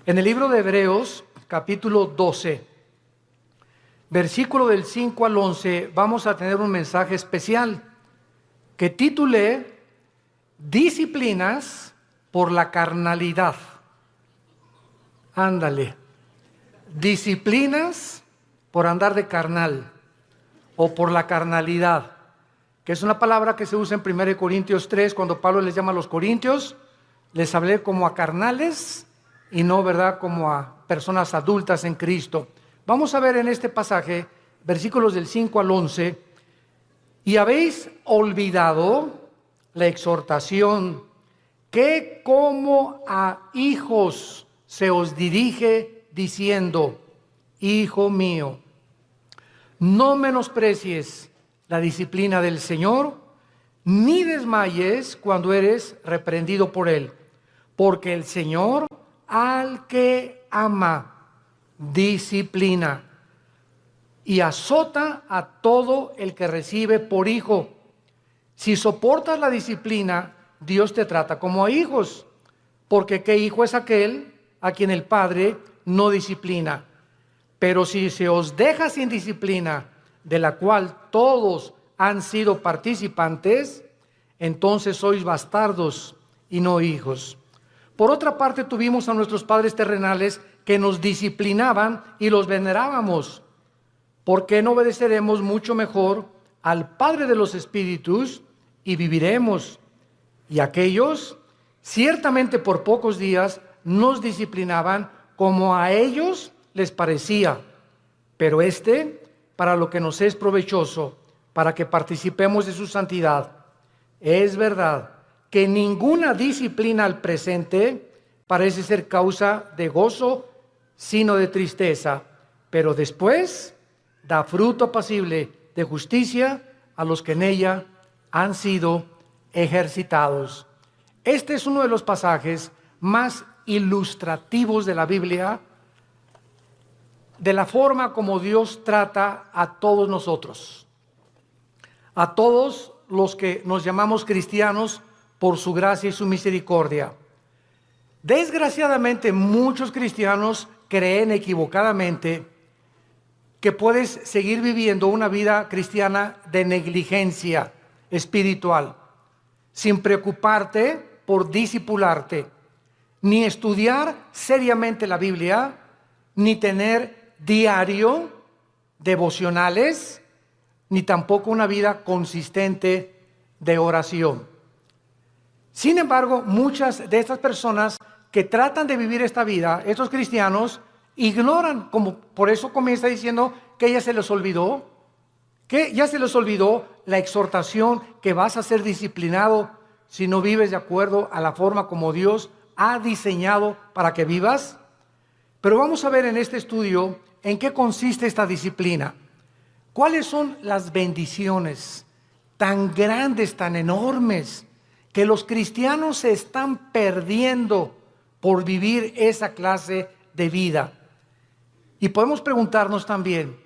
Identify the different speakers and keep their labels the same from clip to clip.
Speaker 1: En el libro de Hebreos, capítulo 12, versículo del 5 al 11, vamos a tener un mensaje especial que titulé Disciplinas por la carnalidad. Ándale, disciplinas por andar de carnal o por la carnalidad, que es una palabra que se usa en 1 Corintios 3, cuando Pablo les llama a los corintios, les hablé como a carnales y no, ¿verdad?, como a personas adultas en Cristo. Vamos a ver en este pasaje, versículos del 5 al 11, y habéis olvidado la exhortación que como a hijos se os dirige diciendo, hijo mío, no menosprecies la disciplina del Señor, ni desmayes cuando eres reprendido por Él, porque el Señor al que ama disciplina y azota a todo el que recibe por hijo. Si soportas la disciplina, Dios te trata como a hijos, porque ¿qué hijo es aquel a quien el Padre no disciplina? Pero si se os deja sin disciplina, de la cual todos han sido participantes, entonces sois bastardos y no hijos. Por otra parte, tuvimos a nuestros padres terrenales que nos disciplinaban y los venerábamos. ¿Por qué no obedeceremos mucho mejor al Padre de los Espíritus y viviremos? Y aquellos, ciertamente por pocos días, nos disciplinaban como a ellos les parecía, pero para lo que nos es provechoso, para que participemos de su santidad. Es verdad que ninguna disciplina al presente parece ser causa de gozo, sino de tristeza, pero después da fruto apacible de justicia a los que en ella han sido ejercitados. Este es uno de los pasajes más ilustrativos de la Biblia, de la forma como Dios trata a todos nosotros, a todos los que nos llamamos cristianos por su gracia y su misericordia. Desgraciadamente, muchos cristianos creen equivocadamente que puedes seguir viviendo una vida cristiana de negligencia espiritual, sin preocuparte por discipularte, ni estudiar seriamente la Biblia, ni tener diario devocionales, ni tampoco una vida consistente de oración. Sin embargo, muchas de estas personas que tratan de vivir esta vida, estos cristianos, ignoran, como por eso comienza diciendo que ya se les olvidó, la exhortación que vas a ser disciplinado si no vives de acuerdo a la forma como Dios ha diseñado para que vivas. Pero vamos a ver en este estudio en qué consiste esta disciplina. ¿Cuáles son las bendiciones tan grandes, tan enormes, que los cristianos se están perdiendo por vivir esa clase de vida? Y podemos preguntarnos también,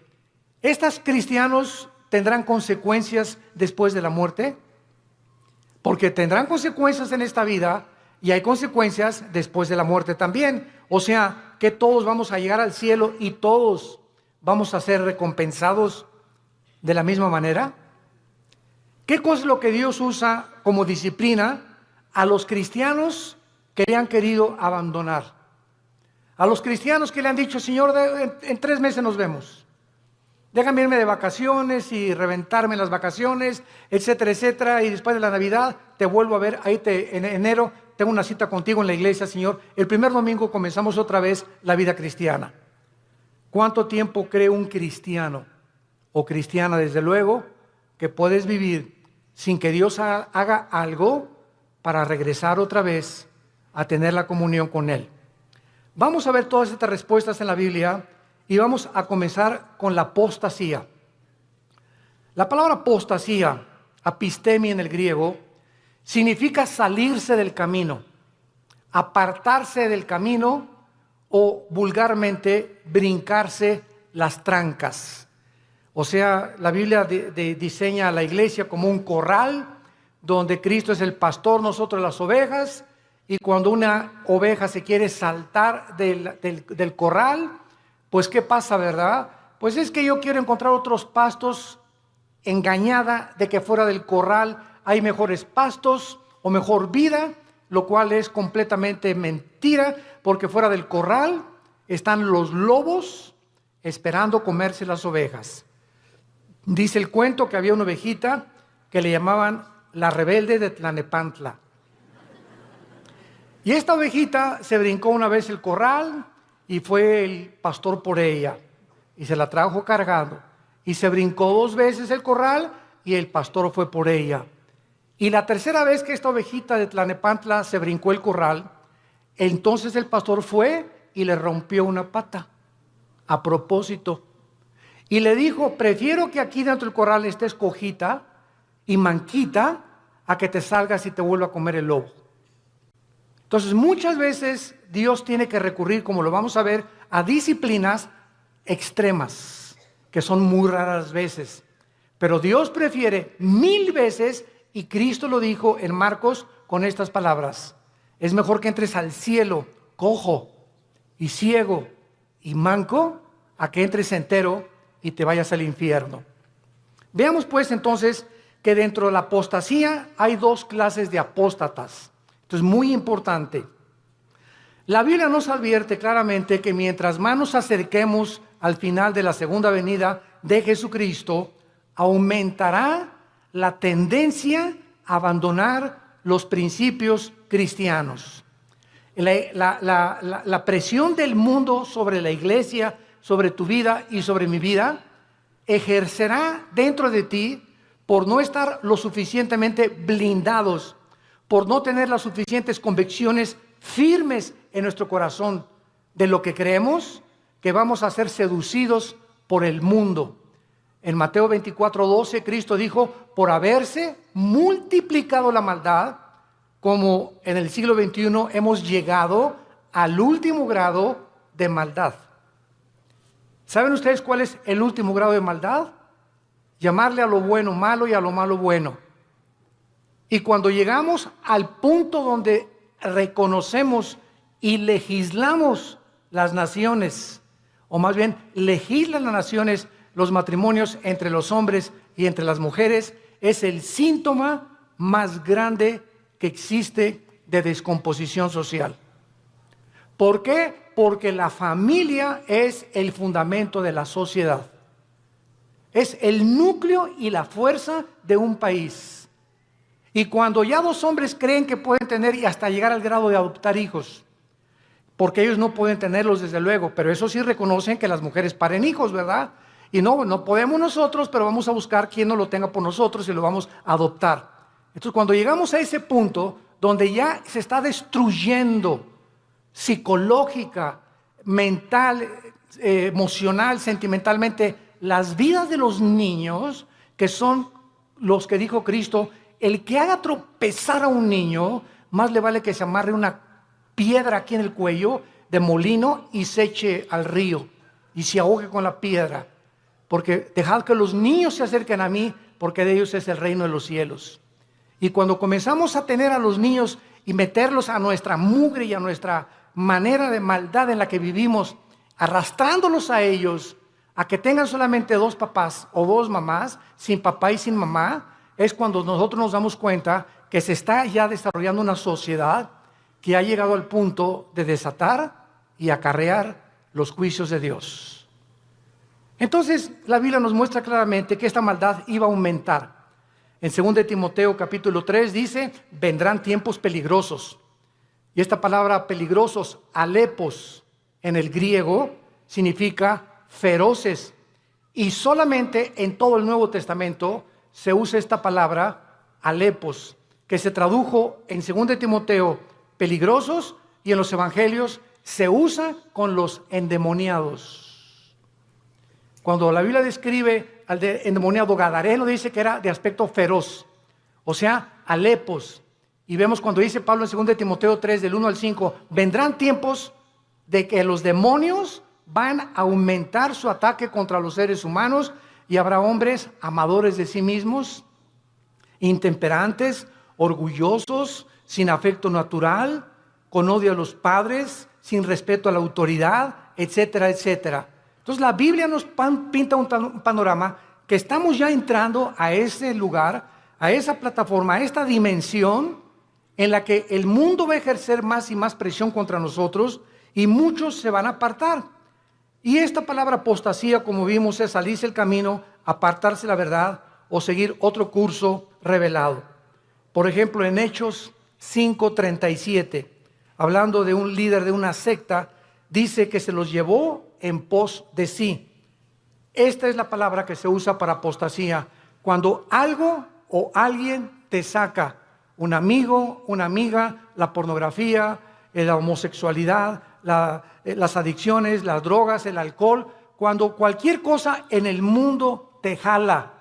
Speaker 1: ¿estos cristianos tendrán consecuencias después de la muerte? Porque tendrán consecuencias en esta vida y hay consecuencias después de la muerte también. O sea, que todos vamos a llegar al cielo y todos vamos a ser recompensados de la misma manera. ¿Qué cosa es lo que Dios usa como disciplina a los cristianos que le han querido abandonar? A los cristianos que le han dicho, Señor, en 3 meses nos vemos. Déjame irme de vacaciones y reventarme en las vacaciones, etcétera, etcétera. Y después de la Navidad te vuelvo a ver, en enero tengo una cita contigo en la iglesia, Señor. El primer domingo comenzamos otra vez la vida cristiana. ¿Cuánto tiempo cree un cristiano o cristiana, desde luego, que puedes vivir sin que Dios haga algo para regresar otra vez a tener la comunión con Él? Vamos a ver todas estas respuestas en la Biblia y vamos a comenzar con la apostasía. La palabra apostasía, apistemia en el griego, significa salirse del camino, apartarse del camino o vulgarmente brincarse las trancas. O sea, la Biblia diseña a la iglesia como un corral donde Cristo es el pastor, nosotros las ovejas, Y cuando una oveja se quiere saltar del corral, pues ¿qué pasa, verdad? Pues es que yo quiero encontrar otros pastos, engañada de que fuera del corral hay mejores pastos o mejor vida, lo cual es completamente mentira, porque fuera del corral están los lobos esperando comerse las ovejas. Dice el cuento que había una ovejita que le llamaban la rebelde de Tlanepantla. Y esta ovejita se brincó una vez el corral y fue el pastor por ella y se la trajo cargando. Y se brincó 2 veces el corral y el pastor fue por ella. Y la tercera vez que esta ovejita de Tlanepantla se brincó el corral, entonces el pastor fue y le rompió una pata a propósito. Y le dijo: prefiero que aquí dentro del corral estés cojita y manquita a que te salgas y te vuelva a comer el lobo. Entonces muchas veces Dios tiene que recurrir, como lo vamos a ver, a disciplinas extremas, que son muy raras veces. Pero Dios prefiere 1000 veces, y Cristo lo dijo en Marcos con estas palabras: es mejor que entres al cielo cojo y ciego y manco, a que entres entero y te vayas al infierno. Veamos pues entonces que dentro de la apostasía hay 2 clases de apóstatas. Esto es muy importante. La Biblia nos advierte claramente que mientras más nos acerquemos al final de la segunda venida de Jesucristo, aumentará la tendencia a abandonar los principios cristianos. La presión del mundo sobre la iglesia, sobre tu vida y sobre mi vida, ejercerá dentro de ti por no estar lo suficientemente blindados, por no tener las suficientes convicciones firmes en nuestro corazón de lo que creemos, que vamos a ser seducidos por el mundo. En Mateo 24:12, Cristo dijo: por haberse multiplicado la maldad, como en el siglo XXI hemos llegado al último grado de maldad. ¿Saben ustedes cuál es el último grado de maldad? Llamarle a lo bueno malo y a lo malo bueno. Y cuando llegamos al punto donde reconocemos y legislamos las naciones, o más bien legislan las naciones los matrimonios entre los hombres y entre las mujeres, es el síntoma más grande que existe de descomposición social. ¿Por qué? Porque la familia es el fundamento de la sociedad. Es el núcleo y la fuerza de un país. Y cuando ya 2 hombres creen que pueden tener y hasta llegar al grado de adoptar hijos, porque ellos no pueden tenerlos desde luego, pero eso sí reconocen que las mujeres paren hijos, ¿verdad? Y no podemos nosotros, pero vamos a buscar quien no lo tenga por nosotros y lo vamos a adoptar. Entonces cuando llegamos a ese punto donde ya se está destruyendo psicológica, mental, emocional, sentimentalmente las vidas de los niños, que son los que dijo Cristo: el que haga tropezar a un niño, más le vale que se amarre una piedra aquí en el cuello de molino y se eche al río y se ahogue con la piedra, porque dejad que los niños se acerquen a mí, porque de ellos es el reino de los cielos. Y cuando comenzamos a tener a los niños y meterlos a nuestra mugre y a nuestra manera de maldad en la que vivimos, arrastrándolos a ellos a que tengan solamente 2 papás o 2 mamás, sin papá y sin mamá, es cuando nosotros nos damos cuenta que se está ya desarrollando una sociedad que ha llegado al punto de desatar y acarrear los juicios de Dios. Entonces la Biblia nos muestra claramente que esta maldad iba a aumentar. En 2 Timoteo capítulo 3 dice: vendrán tiempos peligrosos. Y esta palabra peligrosos, alepos, en el griego significa feroces. Y solamente en todo el Nuevo Testamento se usa esta palabra alepos, que se tradujo en 2 Timoteo peligrosos, y en los evangelios se usa con los endemoniados. Cuando la Biblia describe al endemoniado gadareno, dice que era de aspecto feroz, o sea, alepos. Y vemos cuando dice Pablo en 2 Timoteo 3, del 1 al 5, vendrán tiempos de que los demonios van a aumentar su ataque contra los seres humanos, y habrá hombres amadores de sí mismos, intemperantes, orgullosos, sin afecto natural, con odio a los padres, sin respeto a la autoridad, etcétera, etcétera. Entonces la Biblia nos pinta un panorama que estamos ya entrando a ese lugar, a esa plataforma, a esta dimensión en la que el mundo va a ejercer más y más presión contra nosotros y muchos se van a apartar. Y esta palabra apostasía, como vimos, es salirse del camino, apartarse de la verdad o seguir otro curso revelado. Por ejemplo, en Hechos 5:37, hablando de un líder de una secta, dice que se los llevó en pos de sí. Esta es la palabra que se usa para apostasía, cuando algo o alguien te saca, un amigo, una amiga, la pornografía, la homosexualidad, las adicciones, las drogas, el alcohol, cuando cualquier cosa en el mundo te jala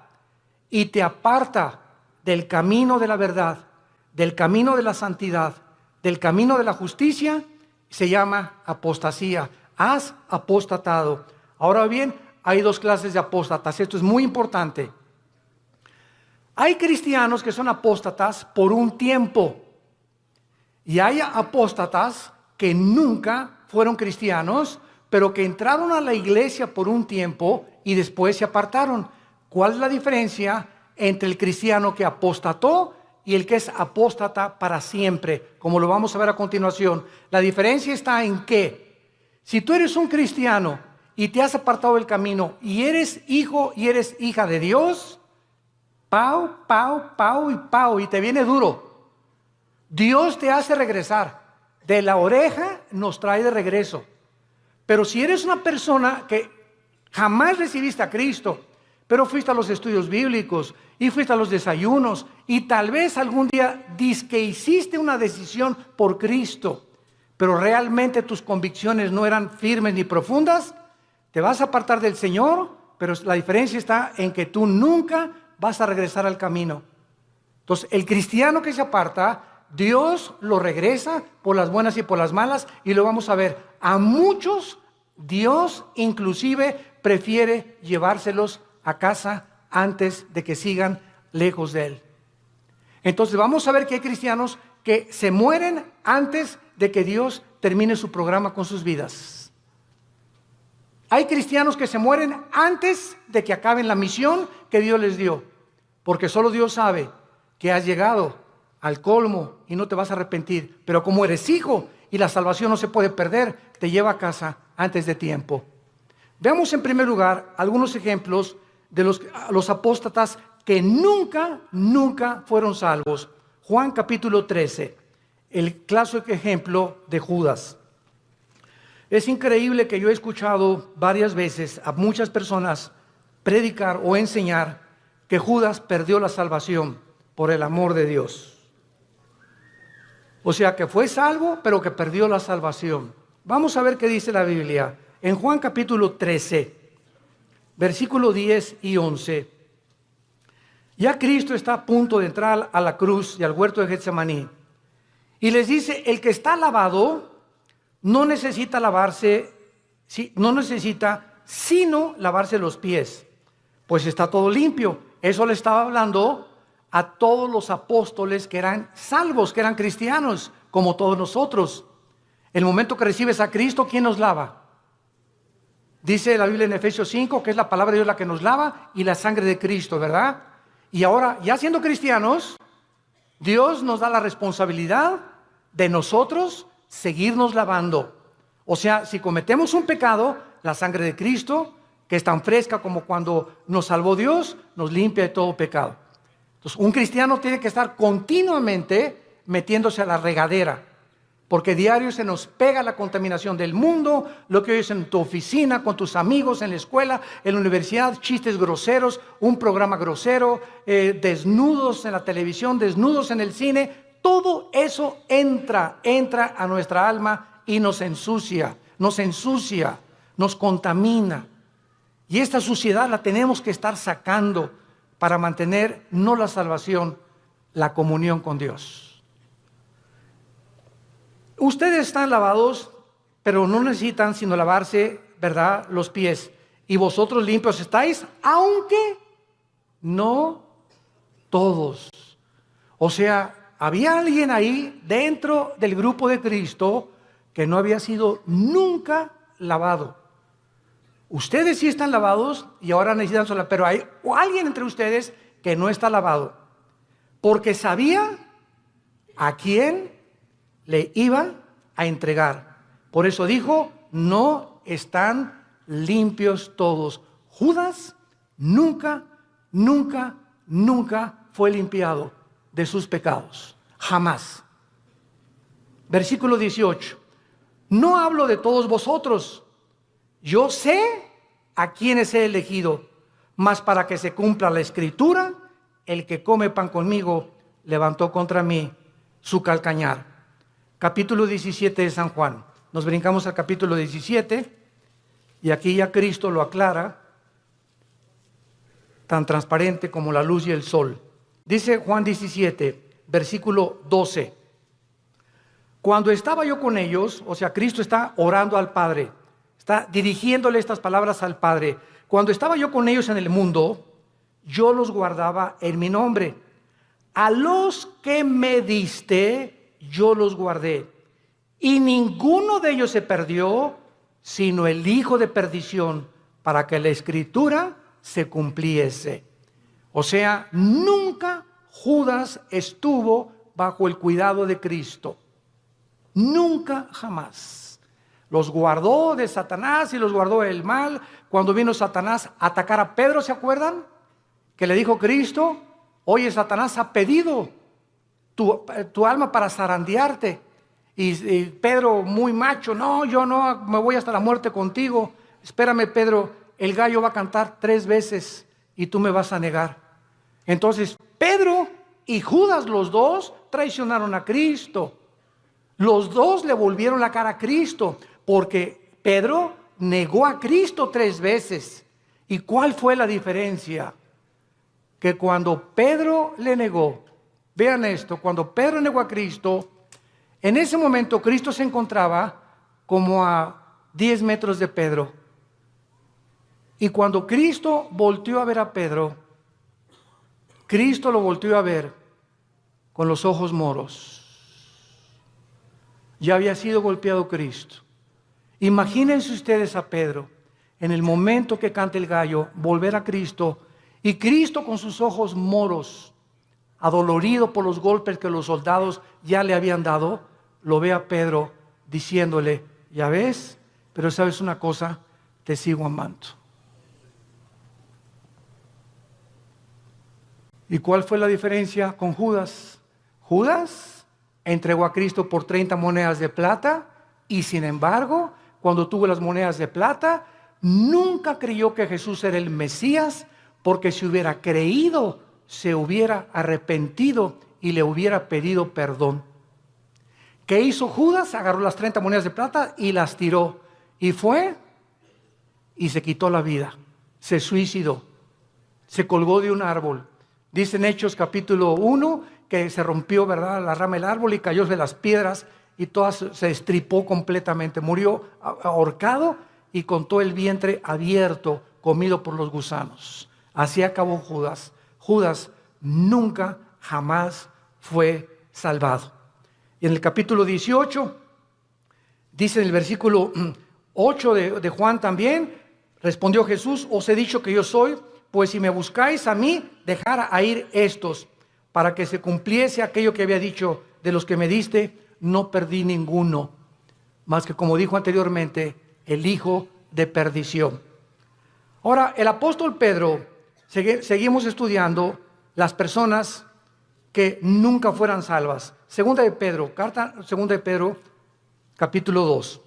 Speaker 1: y te aparta del camino de la verdad, del camino de la santidad, del camino de la justicia, se llama apostasía. Has apostatado. Ahora bien, hay dos clases de apóstatas. Esto es muy importante. Hay cristianos que son apóstatas por un tiempo y hay apóstatas que nunca fueron cristianos, pero que entraron a la iglesia por un tiempo y después se apartaron. ¿Cuál es la diferencia entre el cristiano que apostató y el que es apóstata para siempre? Como lo vamos a ver a continuación. La diferencia está en que si tú eres un cristiano y te has apartado del camino y eres hijo y eres hija de Dios, pau, pau, pau y pau, y te viene duro. Dios te hace regresar. De la oreja nos trae de regreso. Pero si eres una persona que jamás recibiste a Cristo, pero fuiste a los estudios bíblicos y fuiste a los desayunos y tal vez algún día que hiciste una decisión por Cristo, pero realmente tus convicciones no eran firmes ni profundas, te vas a apartar del Señor, pero la diferencia está en que tú nunca vas a regresar al camino. Entonces, el cristiano que se aparta, Dios lo regresa por las buenas y por las malas, y lo vamos a ver. A muchos Dios inclusive prefiere llevárselos a casa antes de que sigan lejos de Él. Entonces vamos a ver que hay cristianos que se mueren antes de que Dios termine su programa con sus vidas. Hay cristianos que se mueren antes de que acaben la misión que Dios les dio, porque solo Dios sabe que has llegado al colmo y no te vas a arrepentir, pero como eres hijo y la salvación no se puede perder, te lleva a casa antes de tiempo. Veamos en primer lugar algunos ejemplos de los apóstatas que nunca fueron salvos. Juan capítulo 13, el clásico ejemplo de Judas. Es increíble que yo he escuchado varias veces a muchas personas predicar o enseñar que Judas perdió la salvación por el amor de Dios. O sea que fue salvo, pero que perdió la salvación. Vamos a ver qué dice la Biblia. En Juan capítulo 13, versículo 10 y 11. Ya Cristo está a punto de entrar a la cruz y al huerto de Getsemaní. Y les dice, el que está lavado no necesita sino lavarse los pies, pues está todo limpio. Eso le estaba hablando a todos los apóstoles que eran salvos, que eran cristianos, como todos nosotros. El momento que recibes a Cristo, ¿quién nos lava? Dice la Biblia en Efesios 5 que es la palabra de Dios la que nos lava y la sangre de Cristo, ¿verdad? Y ahora, ya siendo cristianos, Dios nos da la responsabilidad de nosotros seguirnos lavando. O sea, si cometemos un pecado, la sangre de Cristo, que es tan fresca como cuando nos salvó Dios, nos limpia de todo pecado. Entonces, un cristiano tiene que estar continuamente metiéndose a la regadera, porque diario se nos pega la contaminación del mundo, lo que oyes en tu oficina, con tus amigos, en la escuela, en la universidad, chistes groseros, un programa grosero, desnudos en la televisión, desnudos en el cine. Todo eso entra a nuestra alma y nos ensucia, nos contamina. Y esta suciedad la tenemos que estar sacando para mantener no la salvación, la comunión con Dios. Ustedes están lavados, pero no necesitan sino lavarse, ¿verdad?, los pies. Y vosotros limpios estáis, aunque no todos. O sea, había alguien ahí dentro del grupo de Cristo que no había sido nunca lavado. Ustedes sí están lavados y ahora necesitan sola, pero hay alguien entre ustedes que no está lavado, porque sabía a quién le iba a entregar. Por eso dijo, no están limpios todos. Judas nunca fue limpiado de sus pecados, jamás. Versículo 18, no hablo de todos vosotros, yo sé a quienes he elegido, mas para que se cumpla la escritura, el que come pan conmigo levantó contra mí su calcañar. Capítulo 17 de San Juan. Nos brincamos al capítulo 17 y aquí ya Cristo lo aclara, tan transparente como la luz y el sol. Dice Juan 17, versículo 12. Cuando estaba yo con ellos, o sea, Cristo está orando al Padre, está dirigiéndole estas palabras al Padre. Cuando estaba yo con ellos en el mundo, yo los guardaba en mi nombre. A los que me diste, yo los guardé. Y ninguno de ellos se perdió, sino el hijo de perdición, para que la escritura se cumpliese. O sea, nunca Judas estuvo bajo el cuidado de Cristo. Nunca, jamás. Los guardó de Satanás y los guardó del mal. Cuando vino Satanás a atacar a Pedro, ¿se acuerdan? Que le dijo Cristo, oye, Satanás ha pedido tu alma para zarandearte. Y Pedro, muy macho, no, yo no me voy hasta la muerte contigo. Espérame, Pedro, el gallo va a cantar 3 veces y tú me vas a negar. Entonces, Pedro y Judas, los dos, traicionaron a Cristo. Los dos le volvieron la cara a Cristo, porque Pedro negó a Cristo 3 veces. ¿Y cuál fue la diferencia? Que cuando Pedro le negó, vean esto, cuando Pedro negó a Cristo, en ese momento Cristo se encontraba como a 10 metros de Pedro. Y cuando Cristo volteó a ver a Pedro, Cristo lo volteó a ver con los ojos moros. Ya había sido golpeado Cristo. Imagínense ustedes a Pedro, en el momento que canta el gallo, volver a Cristo, y Cristo con sus ojos moros, adolorido por los golpes que los soldados ya le habían dado, lo ve a Pedro diciéndole, ya ves, pero sabes una cosa, te sigo amando. ¿Y cuál fue la diferencia con Judas? Judas entregó a Cristo por 30 monedas de plata y sin embargo, cuando tuvo las monedas de plata, nunca creyó que Jesús era el Mesías, porque si hubiera creído, se hubiera arrepentido y le hubiera pedido perdón. ¿Qué hizo Judas? Agarró las 30 monedas de plata y las tiró. Y fue y se quitó la vida. Se suicidó. Se colgó de un árbol. Dice en Hechos capítulo 1 que se rompió, ¿verdad?, la rama del árbol y cayó de las piedras y todas se estripó completamente. Murió ahorcado y con todo el vientre abierto, comido por los gusanos. Así acabó Judas. Judas nunca, jamás fue salvado. Y en el capítulo 18, dice en el versículo 8 de Juan también, respondió Jesús, os he dicho que yo soy, pues si me buscáis a mí, dejad a ir estos, para que se cumpliese aquello que había dicho, de los que me diste, no perdí ninguno, más que como dijo anteriormente, el hijo de perdición. Ahora, el apóstol Pedro, seguimos estudiando las personas que nunca fueran salvas. Segunda de Pedro, capítulo 2.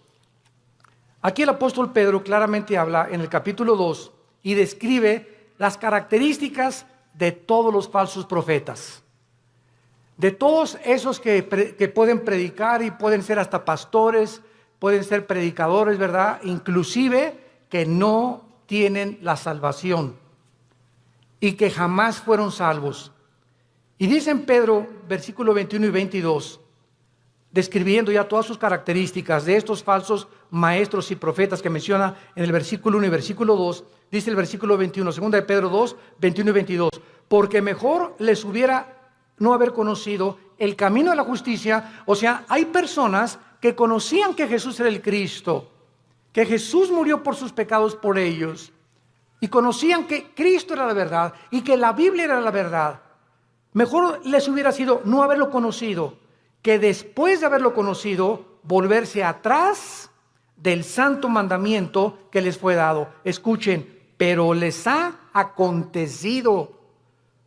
Speaker 1: Aquí el apóstol Pedro claramente habla en el capítulo 2 y describe las características de todos los falsos profetas. De todos esos que pueden predicar y pueden ser hasta pastores, pueden ser predicadores, ¿verdad? Inclusive que no tienen la salvación y que jamás fueron salvos. Y dice en Pedro, versículo 21 y 22, describiendo ya todas sus características de estos falsos maestros y profetas que menciona en el versículo 1 y versículo 2, dice el versículo 21, segunda de Pedro 2, 21 y 22, porque mejor les hubiera no haber conocido el camino de la justicia. O sea, hay personas que conocían que Jesús era el Cristo, que Jesús murió por sus pecados por ellos, y conocían que Cristo era la verdad y que la Biblia era la verdad. Mejor les hubiera sido no haberlo conocido, que después de haberlo conocido, volverse atrás del santo mandamiento que les fue dado. Escuchen, pero les ha acontecido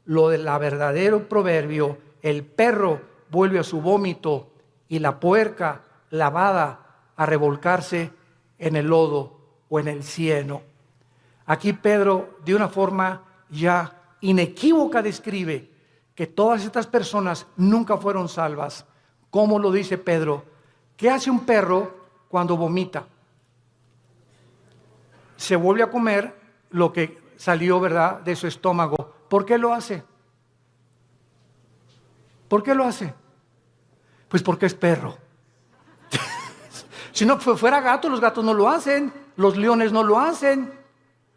Speaker 1: lo del verdadero proverbio: el perro vuelve a su vómito y la puerca lavada a revolcarse en el lodo o en el cieno. Aquí Pedro, de una forma ya inequívoca, describe que todas estas personas nunca fueron salvas. ¿Cómo lo dice Pedro? ¿Qué hace un perro cuando vomita? Se vuelve a comer lo que salió, ¿verdad?, de su estómago. ¿Por qué lo hace? ¿Por qué lo hace? Pues porque es perro. Si no fuera gato, los gatos no lo hacen, los leones no lo hacen.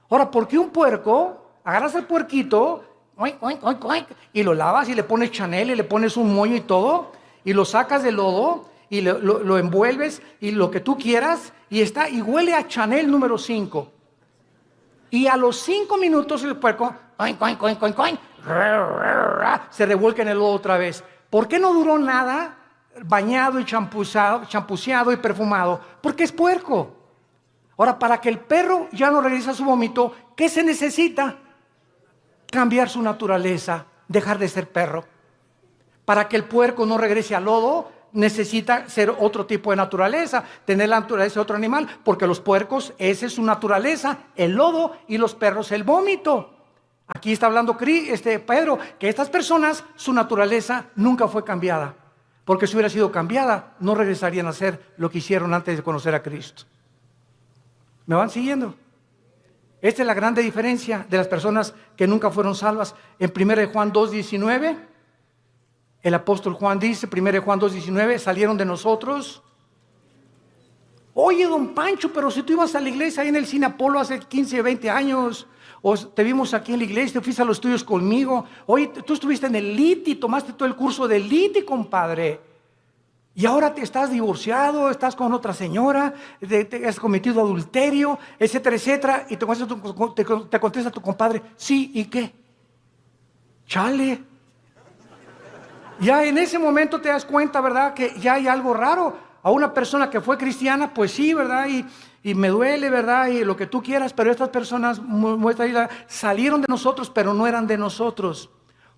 Speaker 1: Ahora, ¿por qué un puerco? Agarras al puerquito oink, oink, oink, oink, y lo lavas y le pones Chanel y le pones un moño y todo, y lo sacas del lodo y lo envuelves y lo que tú quieras, y está y huele a Chanel número 5. Y a los 5 minutos el puerco oink, oink, oink, oink, oink, se revuelca en el lodo otra vez. ¿Por qué no duró nada bañado y champuceado y perfumado? Porque es puerco. Ahora, para que el perro ya no regrese a su vómito, ¿qué se necesita? Cambiar su naturaleza, dejar de ser perro. Para que el puerco no regrese al lodo, necesita ser otro tipo de naturaleza, tener la naturaleza de otro animal, porque los puercos, esa es su naturaleza, el lodo, y los perros el vómito. Aquí está hablando Pedro, que estas personas, su naturaleza nunca fue cambiada, porque si hubiera sido cambiada, no regresarían a ser lo que hicieron antes de conocer a Cristo. ¿Me van siguiendo? Esta es la grande diferencia de las personas que nunca fueron salvas. En 1 Juan 2:19, el apóstol Juan dice, 1 Juan 2:19, salieron de nosotros. Oye, don Pancho, pero si tú ibas a la iglesia ahí en el Cine Apolo hace 15, 20 años, o te vimos aquí en la iglesia, te fuiste a los estudios conmigo. Oye, tú estuviste en el LITI, tomaste todo el curso del LITI, compadre. Y ahora te estás divorciado, estás con otra señora, te has cometido adulterio, etcétera, etcétera. Y te contesta tu compadre, sí, ¿y qué? Chale. Ya en ese momento te das cuenta, ¿verdad?, que ya hay algo raro. A una persona que fue cristiana, pues sí, ¿verdad? Y me duele, ¿verdad? Y lo que tú quieras, pero estas personas salieron de nosotros, pero no eran de nosotros.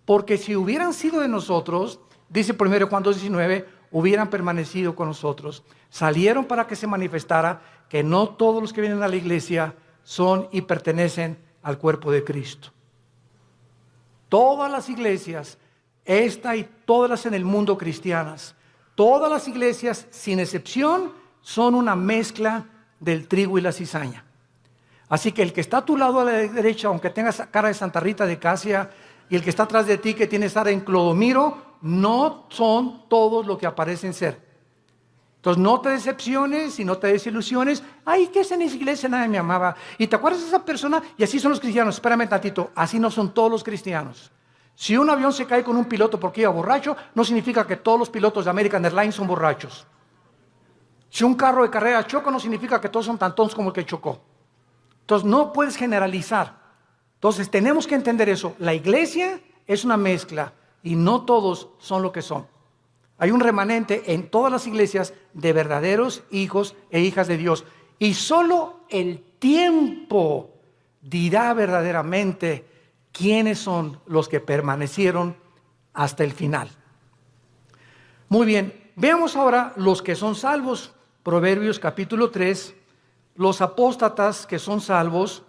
Speaker 1: Porque si hubieran sido de nosotros, dice 1 Juan 2:19, hubieran permanecido con nosotros. Salieron para que se manifestara que no todos los que vienen a la iglesia son y pertenecen al cuerpo de Cristo. Todas las iglesias, esta y todas las en el mundo cristianas, todas las iglesias, sin excepción, son una mezcla del trigo y la cizaña. Así que el que está a tu lado a la derecha, aunque tengas cara de Santa Rita de Casia, y el que está atrás de ti, que tiene cara en Clodomiro, no son todos lo que aparecen ser. Entonces no te decepciones y no te desilusiones. Ay, ¿qué es en esa iglesia? Nadie me amaba. ¿Y te acuerdas de esa persona? Y así son los cristianos. Espérame tantito, así no son todos los cristianos. Si un avión se cae con un piloto porque iba borracho, no significa que todos los pilotos de American Airlines son borrachos. Si un carro de carrera choca, no significa que todos son tan tontos como el que chocó. Entonces no puedes generalizar. Entonces tenemos que entender eso. La iglesia es una mezcla y no todos son lo que son. Hay un remanente en todas las iglesias de verdaderos hijos e hijas de Dios. Y solo el tiempo dirá verdaderamente quiénes son los que permanecieron hasta el final. Muy bien, veamos ahora los que son salvos. Proverbios capítulo 3, los apóstatas que son salvos,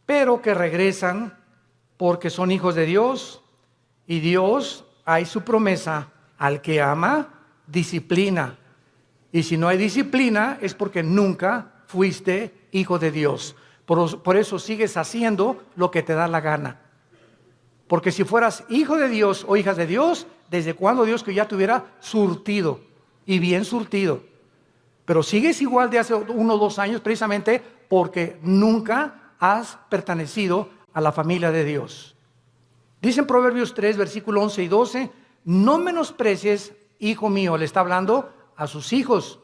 Speaker 1: pero que regresan porque son hijos de Dios, y Dios, hay su promesa, al que ama, disciplina. Y si no hay disciplina es porque nunca fuiste hijo de Dios. Por eso sigues haciendo lo que te da la gana. Porque si fueras hijo de Dios o hijas de Dios, ¿desde cuándo Dios que ya te hubiera surtido? Y bien surtido. Pero sigues igual de hace 1 o 2 años precisamente porque nunca has pertenecido a la familia de Dios. Dice en Proverbios 3, versículo 11 y 12, no menosprecies, hijo mío, le está hablando a sus hijos,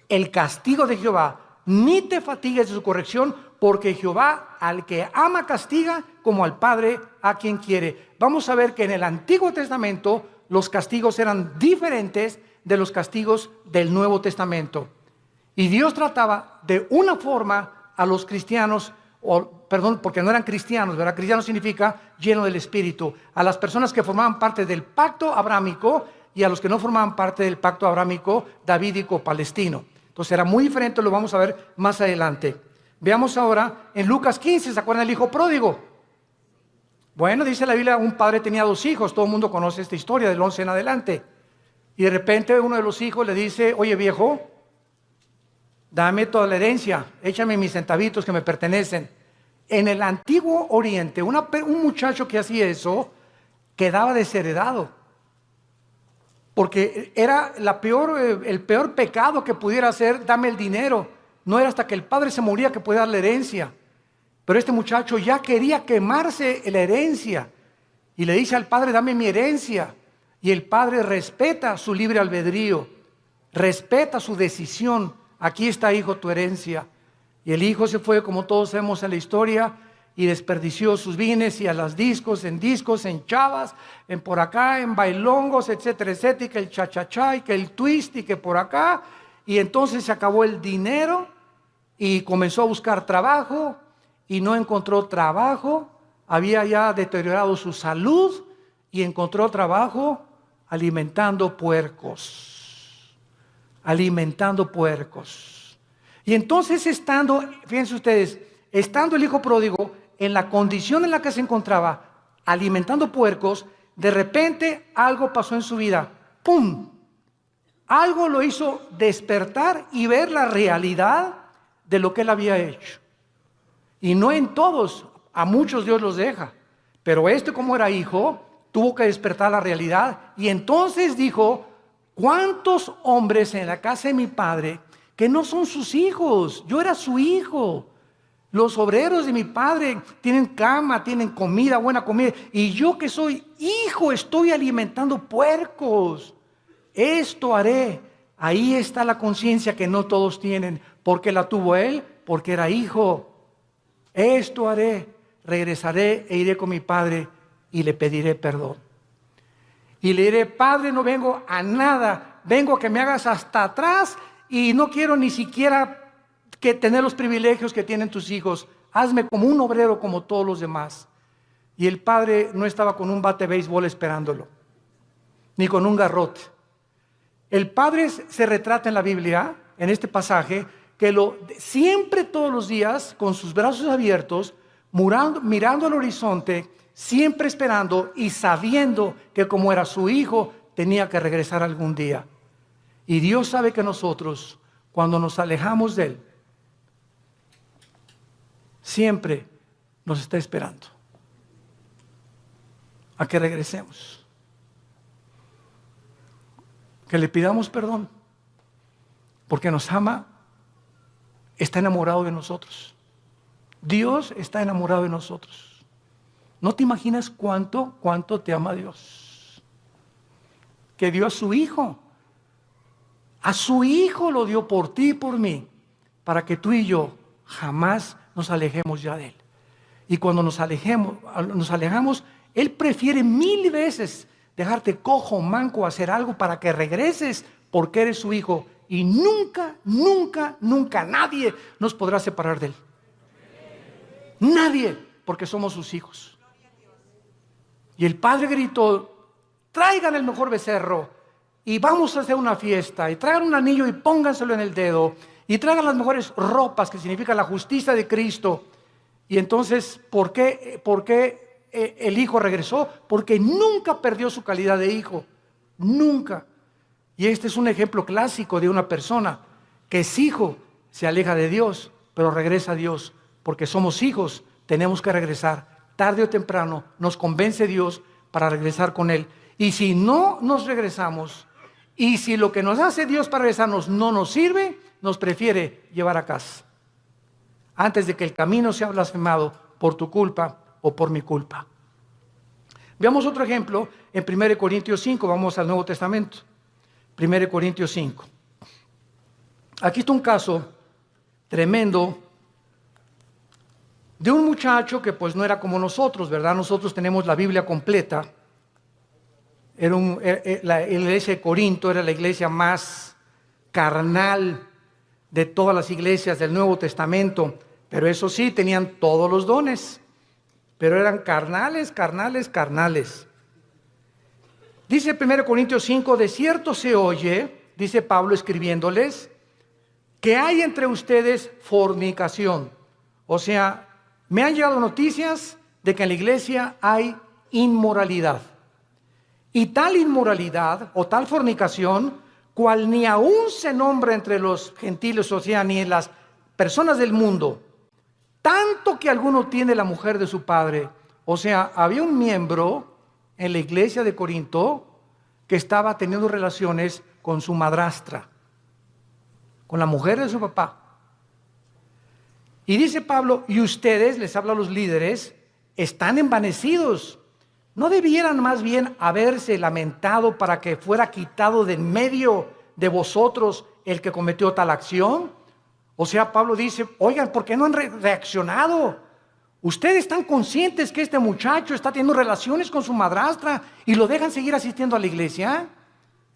Speaker 1: el castigo de Jehová, ni te fatigues de su corrección, porque Jehová al que ama castiga, como al padre a quien quiere. Vamos a ver que en el Antiguo Testamento los castigos eran diferentes de los castigos del Nuevo Testamento. Y Dios trataba de una forma a los cristianos, porque no eran cristianos, ¿verdad? Cristiano significa lleno del Espíritu. A las personas que formaban parte del pacto abrámico y a los que no formaban parte del pacto abrámico davídico palestino. Entonces era muy diferente, lo vamos a ver más adelante. Veamos ahora en Lucas 15, ¿se acuerdan del hijo pródigo? Bueno, dice la Biblia, un padre tenía 2 hijos, todo el mundo conoce esta historia del 11 en adelante. Y de repente uno de los hijos le dice, oye viejo, dame toda la herencia, échame mis centavitos que me pertenecen. En el antiguo Oriente, un muchacho que hacía eso quedaba desheredado, porque era el peor pecado que pudiera hacer, dame el dinero. No era hasta que el padre se moría que podía dar la herencia. Pero este muchacho ya quería quemarse la herencia y le dice al padre, dame mi herencia. Y el padre respeta su libre albedrío, respeta su decisión. Aquí está, hijo, tu herencia. Y el hijo se fue, como todos sabemos en la historia, y desperdició sus bienes y a las discos, en chavas, en por acá, en bailongos, etcétera, etcétera, y que el cha-cha-cha, y que el twist, y que por acá. Y entonces se acabó el dinero y comenzó a buscar trabajo y no encontró trabajo. Había ya deteriorado su salud y encontró trabajo alimentando puercos. Alimentando puercos. Y entonces fíjense ustedes, estando el hijo pródigo en la condición en la que se encontraba, alimentando puercos, de repente algo pasó en su vida. ¡Pum! Algo lo hizo despertar y ver la realidad de lo que él había hecho. Y no en todos, a muchos Dios los deja. Pero como era hijo, tuvo que despertar la realidad. Y entonces dijo, ¿cuántos hombres en la casa de mi padre que no son sus hijos? Yo era su hijo. Los obreros de mi padre tienen cama, tienen comida, buena comida. Y yo que soy hijo estoy alimentando puercos. Esto haré. Ahí está la conciencia que no todos tienen. ¿Por qué la tuvo él? Porque era hijo. Esto haré. Regresaré e iré con mi padre y le pediré perdón. Y le diré, padre, no vengo a nada. Vengo a que me hagas hasta atrás y no quiero ni siquiera que tener los privilegios que tienen tus hijos. Hazme como un obrero como todos los demás. Y el padre no estaba con un bate de béisbol esperándolo, ni con un garrote. El padre se retrata en la Biblia, en este pasaje, que siempre todos los días, con sus brazos abiertos, mirando al horizonte, siempre esperando y sabiendo que como era su hijo, tenía que regresar algún día. Y Dios sabe que nosotros, cuando nos alejamos de Él, siempre nos está esperando a que regresemos, que le pidamos perdón, porque nos ama, está enamorado de nosotros. Dios está enamorado de nosotros. No te imaginas cuánto te ama Dios, que dio a su hijo. A su hijo lo dio por ti y por mí, para que tú y yo jamás nos alejemos ya de Él. Y cuando nos alejamos, Él prefiere 1000 veces dejarte cojo, manco, hacer algo para que regreses, porque eres su hijo. Y nunca, nunca, nunca nadie nos podrá separar de Él. Nadie, porque somos sus hijos. Y el padre gritó, traigan el mejor becerro y vamos a hacer una fiesta, y traigan un anillo y pónganselo en el dedo, y traigan las mejores ropas, que significa la justicia de Cristo. Y entonces, ¿por qué el hijo regresó? Porque nunca perdió su calidad de hijo, nunca. Y este es un ejemplo clásico de una persona que es hijo, se aleja de Dios, pero regresa a Dios, porque somos hijos, tenemos que regresar, tarde o temprano nos convence Dios para regresar con Él. Y si no nos regresamos, y si lo que nos hace Dios para regresarnos no nos sirve, nos prefiere llevar a casa, antes de que el camino sea blasfemado por tu culpa o por mi culpa. Veamos otro ejemplo en 1 Corintios 5, vamos al Nuevo Testamento. 1 Corintios 5. Aquí está un caso tremendo de un muchacho que pues no era como nosotros, ¿verdad? Nosotros tenemos la Biblia completa. La iglesia de Corinto era la iglesia más carnal de todas las iglesias del Nuevo Testamento, pero eso sí, tenían todos los dones, pero eran carnales. Dice 1 Corintios 5, de cierto se oye, dice Pablo escribiéndoles, que hay entre ustedes fornicación. O sea, me han llegado noticias de que en la iglesia hay inmoralidad. Y tal inmoralidad o tal fornicación, cual ni aún se nombra entre los gentiles, o sea, ni en las personas del mundo, tanto que alguno tiene la mujer de su padre. O sea, había un miembro en la iglesia de Corinto que estaba teniendo relaciones con su madrastra, con la mujer de su papá. Y dice Pablo, y ustedes, les habla a los líderes, están envanecidos. ¿No debieran más bien haberse lamentado para que fuera quitado de en medio de vosotros el que cometió tal acción? O sea, Pablo dice, oigan, ¿por qué no han reaccionado? Ustedes están conscientes que este muchacho está teniendo relaciones con su madrastra y lo dejan seguir asistiendo a la iglesia.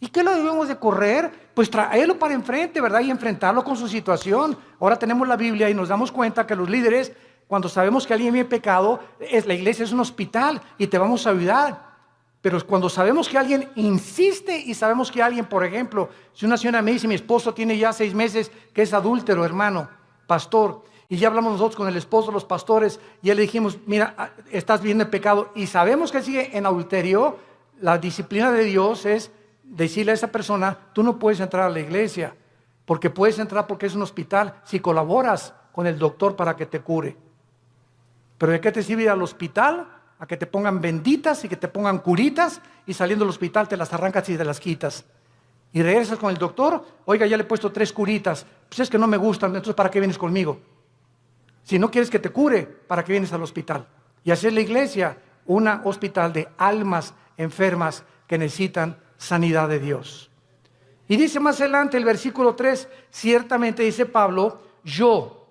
Speaker 1: ¿Y qué lo debemos de correr? Pues traerlo para enfrente, ¿verdad? Y enfrentarlo con su situación. Ahora tenemos la Biblia y nos damos cuenta que los líderes, cuando sabemos que alguien viene pecado, la iglesia es un hospital y te vamos a ayudar. Pero cuando sabemos que alguien insiste y sabemos que alguien, por ejemplo, si una señora me dice, mi esposo tiene ya 6 meses que es adúltero, hermano, pastor, y ya hablamos nosotros con el esposo de los pastores, y ya le dijimos, mira, estás viviendo en pecado, y sabemos que sigue en adulterio, la disciplina de Dios es decirle a esa persona, tú no puedes entrar a la iglesia, porque puedes entrar porque es un hospital, si colaboras con el doctor para que te cure. Pero ¿de qué te sirve ir al hospital? A que te pongan benditas y que te pongan curitas, y saliendo del hospital te las arrancas y te las quitas. Y regresas con el doctor, oiga, ya le he puesto 3 curitas, pues es que no me gustan, entonces ¿para qué vienes conmigo? Si no quieres que te cure, ¿para qué vienes al hospital? Y así es la iglesia, un hospital de almas enfermas que necesitan sanidad de Dios. Y dice más adelante el versículo 3, ciertamente dice Pablo, yo,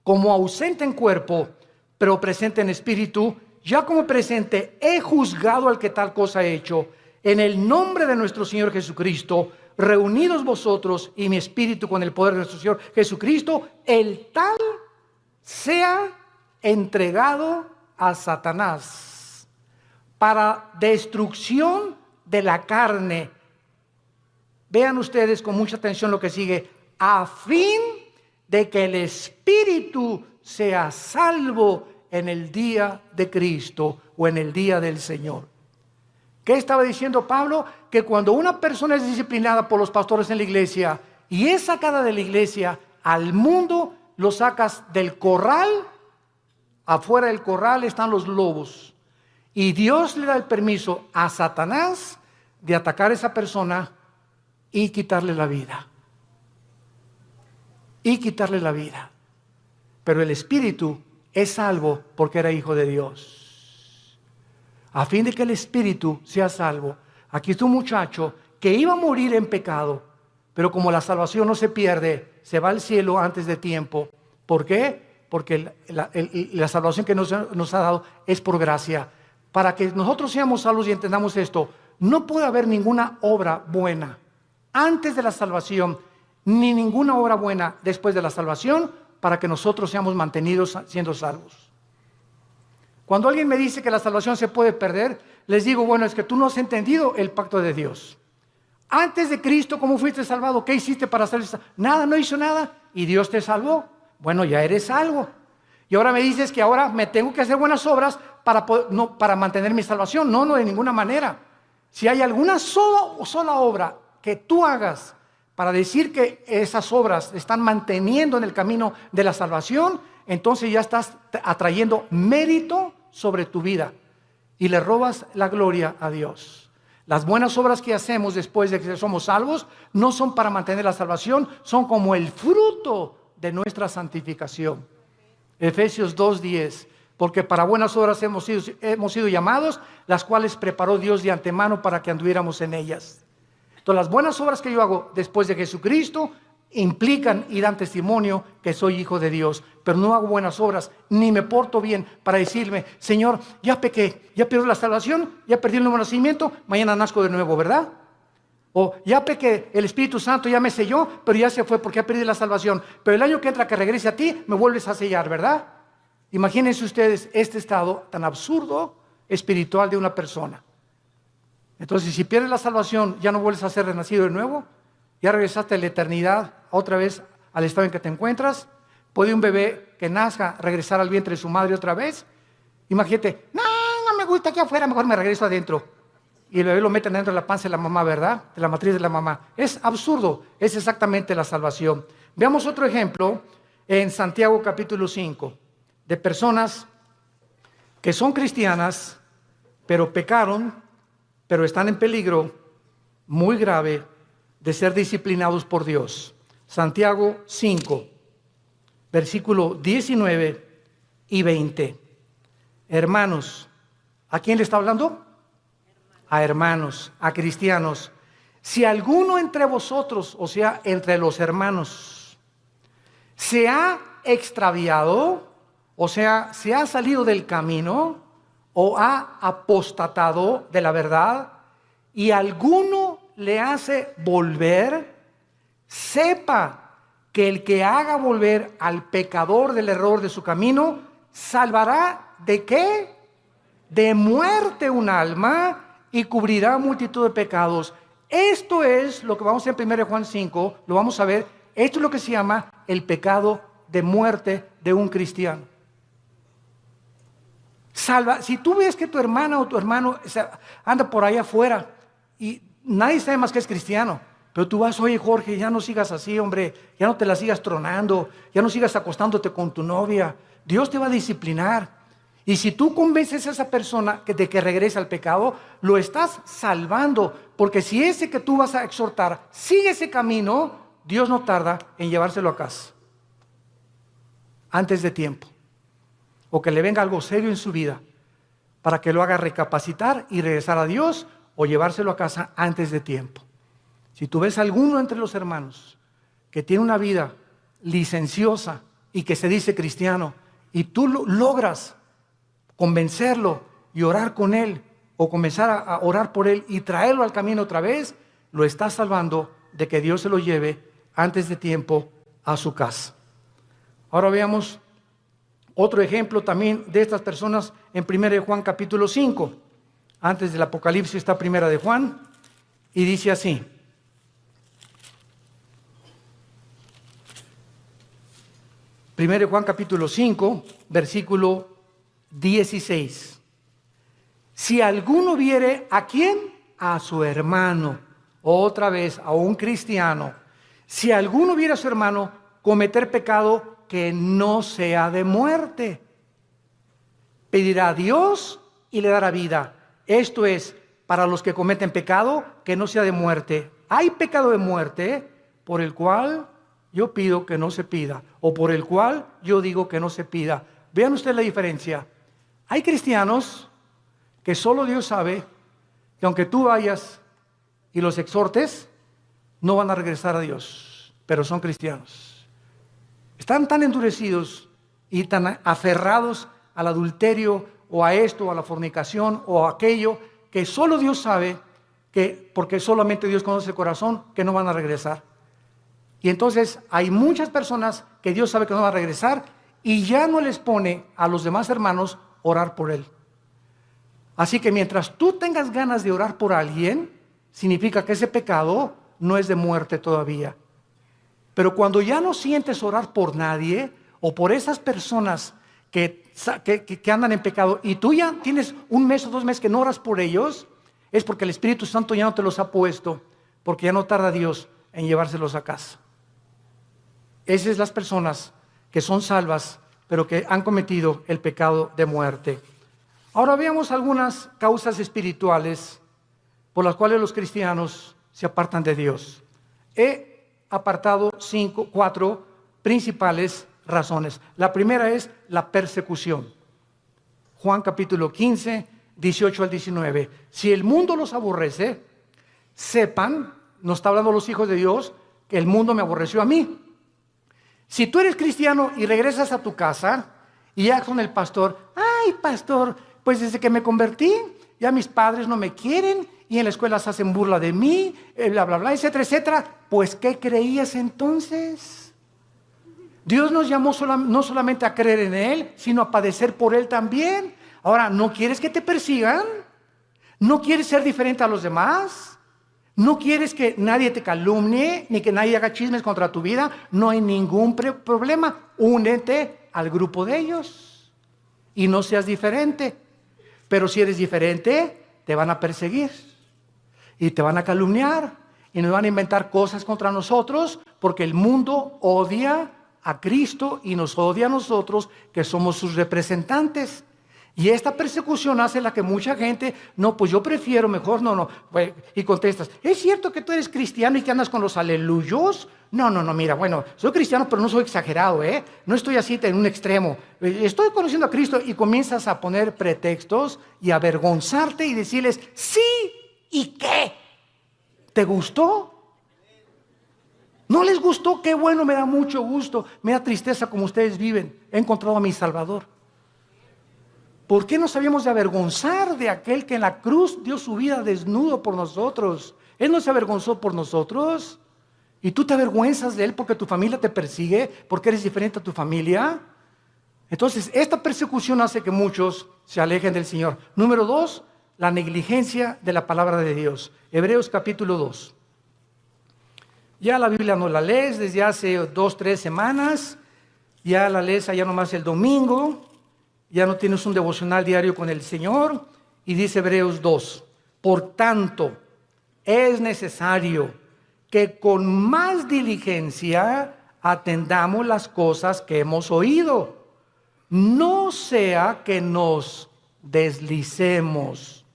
Speaker 1: como ausente en cuerpo, pero presente en espíritu, ya como presente he juzgado al que tal cosa ha hecho, en el nombre de nuestro Señor Jesucristo, reunidos vosotros y mi espíritu con el poder de nuestro Señor Jesucristo, el tal sea entregado a Satanás para destrucción de la carne. Vean ustedes con mucha atención lo que sigue, a fin de que el espíritu sea salvo en el día de Cristo o en el día del Señor. ¿Qué estaba diciendo Pablo? Que cuando una persona es disciplinada por los pastores en la iglesia y es sacada de la iglesia al mundo, lo sacas del corral, afuera del corral están los lobos. Y Dios le da el permiso a Satanás de atacar a esa persona y quitarle la vida. Y quitarle la vida. Pero el espíritu es salvo porque era hijo de Dios. A fin de que el espíritu sea salvo. Aquí está un muchacho que iba a morir en pecado, pero como la salvación no se pierde, se va al cielo antes de tiempo. ¿Por qué? Porque la salvación que nos ha dado es por gracia. Para que nosotros seamos salvos y entendamos esto, no puede haber ninguna obra buena antes de la salvación, ni ninguna obra buena después de la salvación, para que nosotros seamos mantenidos siendo salvos. Cuando alguien me dice que la salvación se puede perder, les digo, bueno, es que tú no has entendido el pacto de Dios. Antes de Cristo, ¿cómo fuiste salvado? ¿Qué hiciste para ser salvo? Nada, no hizo nada, y Dios te salvó. Bueno, ya eres salvo. Y ahora me dices que ahora me tengo que hacer buenas obras para mantener mi salvación. No, de ninguna manera. Si hay alguna sola obra que tú hagas para decir que esas obras están manteniendo en el camino de la salvación, entonces ya estás atrayendo mérito sobre tu vida y le robas la gloria a Dios. Las buenas obras que hacemos después de que somos salvos no son para mantener la salvación, son como el fruto de nuestra santificación. Efesios 2:10, porque para buenas obras hemos sido llamados, las cuales preparó Dios de antemano para que anduviéramos en ellas. Entonces, las buenas obras que yo hago después de Jesucristo implican y dan testimonio que soy hijo de Dios, pero no hago buenas obras, ni me porto bien para decirme, Señor, ya pequé, ya perdí la salvación, ya perdí el nuevo nacimiento, mañana nazco de nuevo, ¿verdad? O ya pequé, el Espíritu Santo ya me selló, pero ya se fue porque ya perdí la salvación, pero el año que entra que regrese a ti, me vuelves a sellar, ¿verdad? Imagínense ustedes este estado tan absurdo espiritual de una persona. Entonces, si pierdes la salvación, ya no vuelves a ser renacido de nuevo, ya regresaste a la eternidad, otra vez al estado en que te encuentras. ¿Puede un bebé que nazca regresar al vientre de su madre otra vez? Imagínate, no me gusta aquí afuera, mejor me regreso adentro. Y el bebé lo meten dentro de la panza de la mamá, ¿verdad? De la matriz de la mamá. Es absurdo, es exactamente la salvación. Veamos otro ejemplo en Santiago capítulo 5, de personas que son cristianas, pero pecaron, pero están en peligro muy grave de ser disciplinados por Dios. Santiago 5, versículo 19 y 20. Hermanos, ¿a quién le está hablando? A hermanos, a cristianos. Si alguno entre vosotros, o sea, entre los hermanos, se ha extraviado, o sea, se ha salido del camino, o ha apostatado de la verdad, y alguno le hace volver, sepa que el que haga volver al pecador del error de su camino, salvará ¿de qué? De muerte un alma y cubrirá multitud de pecados. Esto es lo que vamos a ver en 1 Juan 5, lo vamos a ver, esto es lo que se llama el pecado de muerte de un cristiano. Salva, si tú ves que tu hermana o tu hermano anda por ahí afuera y nadie sabe más que es cristiano, pero tú vas, oye Jorge, ya no sigas así, hombre, ya no te la sigas tronando, ya no sigas acostándote con tu novia, Dios te va a disciplinar. Y si tú convences a esa persona de que regrese al pecado, lo estás salvando, porque si ese que tú vas a exhortar sigue ese camino, Dios no tarda en llevárselo a casa antes de tiempo, o que le venga algo serio en su vida para que lo haga recapacitar y regresar a Dios, o llevárselo a casa antes de tiempo. Si tú ves a alguno entre los hermanos que tiene una vida licenciosa y que se dice cristiano, y tú logras convencerlo y orar con él, o comenzar a orar por él y traerlo al camino otra vez, lo estás salvando de que Dios se lo lleve antes de tiempo a su casa. Ahora veamos otro ejemplo también de estas personas en 1 Juan capítulo 5. Antes del Apocalipsis está 1 Juan y dice así. Primero Juan capítulo 5, versículo 16. Si alguno viere, ¿a quién? A su hermano, otra vez a un cristiano. Si alguno viere a su hermano cometer pecado que no sea de muerte, pedirá a Dios y le dará vida. Esto es, para los que cometen pecado que no sea de muerte. Hay pecado de muerte por el cual yo pido que no se pida, o por el cual yo digo que no se pida. Vean ustedes la diferencia. Hay cristianos que solo Dios sabe que aunque tú vayas y los exhortes, no van a regresar a Dios, pero son cristianos. Están tan endurecidos y tan aferrados al adulterio o a esto, o a la fornicación o a aquello, que solo Dios sabe que, porque solamente Dios conoce el corazón, que no van a regresar. Y entonces hay muchas personas que Dios sabe que no van a regresar y ya no les pone a los demás hermanos orar por él. Así que mientras tú tengas ganas de orar por alguien, significa que ese pecado no es de muerte todavía. Pero cuando ya no sientes orar por nadie o por esas personas que andan en pecado y tú ya tienes un mes o 2 meses que no oras por ellos, es porque el Espíritu Santo ya no te los ha puesto, porque ya no tarda Dios en llevárselos a casa. Esas son las personas que son salvas, pero que han cometido el pecado de muerte. Ahora veamos algunas causas espirituales por las cuales los cristianos se apartan de Dios. He apartado 4 principales razones. La primera es la persecución. Juan capítulo 15, 18 al 19. Si el mundo los aborrece, sepan, nos está hablando los hijos de Dios, que el mundo me aborreció a mí. Si tú eres cristiano y regresas a tu casa y ya con el pastor, ay pastor, pues desde que me convertí, ya mis padres no me quieren y en la escuela se hacen burla de mí, bla, bla, bla, etcétera, etcétera. Pues, ¿qué creías entonces? Dios nos llamó no solamente a creer en Él, sino a padecer por Él también. Ahora, ¿no quieres que te persigan? ¿No quieres ser diferente a los demás? ¿No quieres que nadie te calumnie, ni que nadie haga chismes contra tu vida? No hay ningún problema. Únete al grupo de ellos y no seas diferente. Pero si eres diferente, te van a perseguir y te van a calumniar y nos van a inventar cosas contra nosotros, porque el mundo odia a Cristo y nos odia a nosotros, que somos sus representantes. Y esta persecución hace la que mucha gente, no, pues yo prefiero mejor, no, y contestas, ¿es cierto que tú eres cristiano y que andas con los aleluyos? No, mira, bueno, soy cristiano pero no soy exagerado, no estoy así en un extremo, estoy conociendo a Cristo, y comienzas a poner pretextos y avergonzarte y decirles, sí, ¿y qué? ¿Te gustó? ¿No les gustó? Qué bueno, me da mucho gusto, me da tristeza como ustedes viven, he encontrado a mi Salvador. ¿Por qué nos habíamos de avergonzar de aquel que en la cruz dio su vida desnudo por nosotros? Él no se avergonzó por nosotros. ¿Y tú te avergüenzas de Él porque tu familia te persigue? ¿Porque eres diferente a tu familia? Entonces, esta persecución hace que muchos se alejen del Señor. Número 2, la negligencia de la palabra de Dios. Hebreos capítulo 2. Ya la Biblia no la lees desde hace 2, 3 semanas. Ya la lees allá nomás el domingo. Ya no tienes un devocional diario con el Señor. Y dice Hebreos 2, por tanto, es necesario que con más diligencia atendamos las cosas que hemos oído. No sea que nos deslicemos.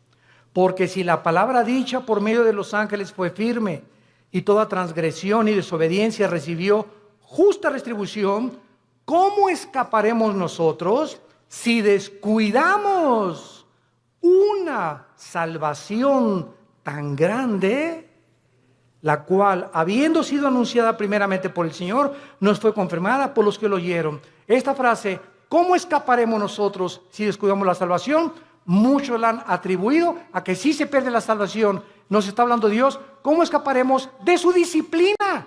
Speaker 1: Porque si la palabra dicha por medio de los ángeles fue firme, y toda transgresión y desobediencia recibió justa retribución, ¿cómo escaparemos nosotros si descuidamos una salvación tan grande, la cual, habiendo sido anunciada primeramente por el Señor, nos fue confirmada por los que lo oyeron? Esta frase, ¿cómo escaparemos nosotros si descuidamos la salvación? Muchos la han atribuido a que si se pierde la salvación, nos está hablando Dios, ¿cómo escaparemos de su disciplina?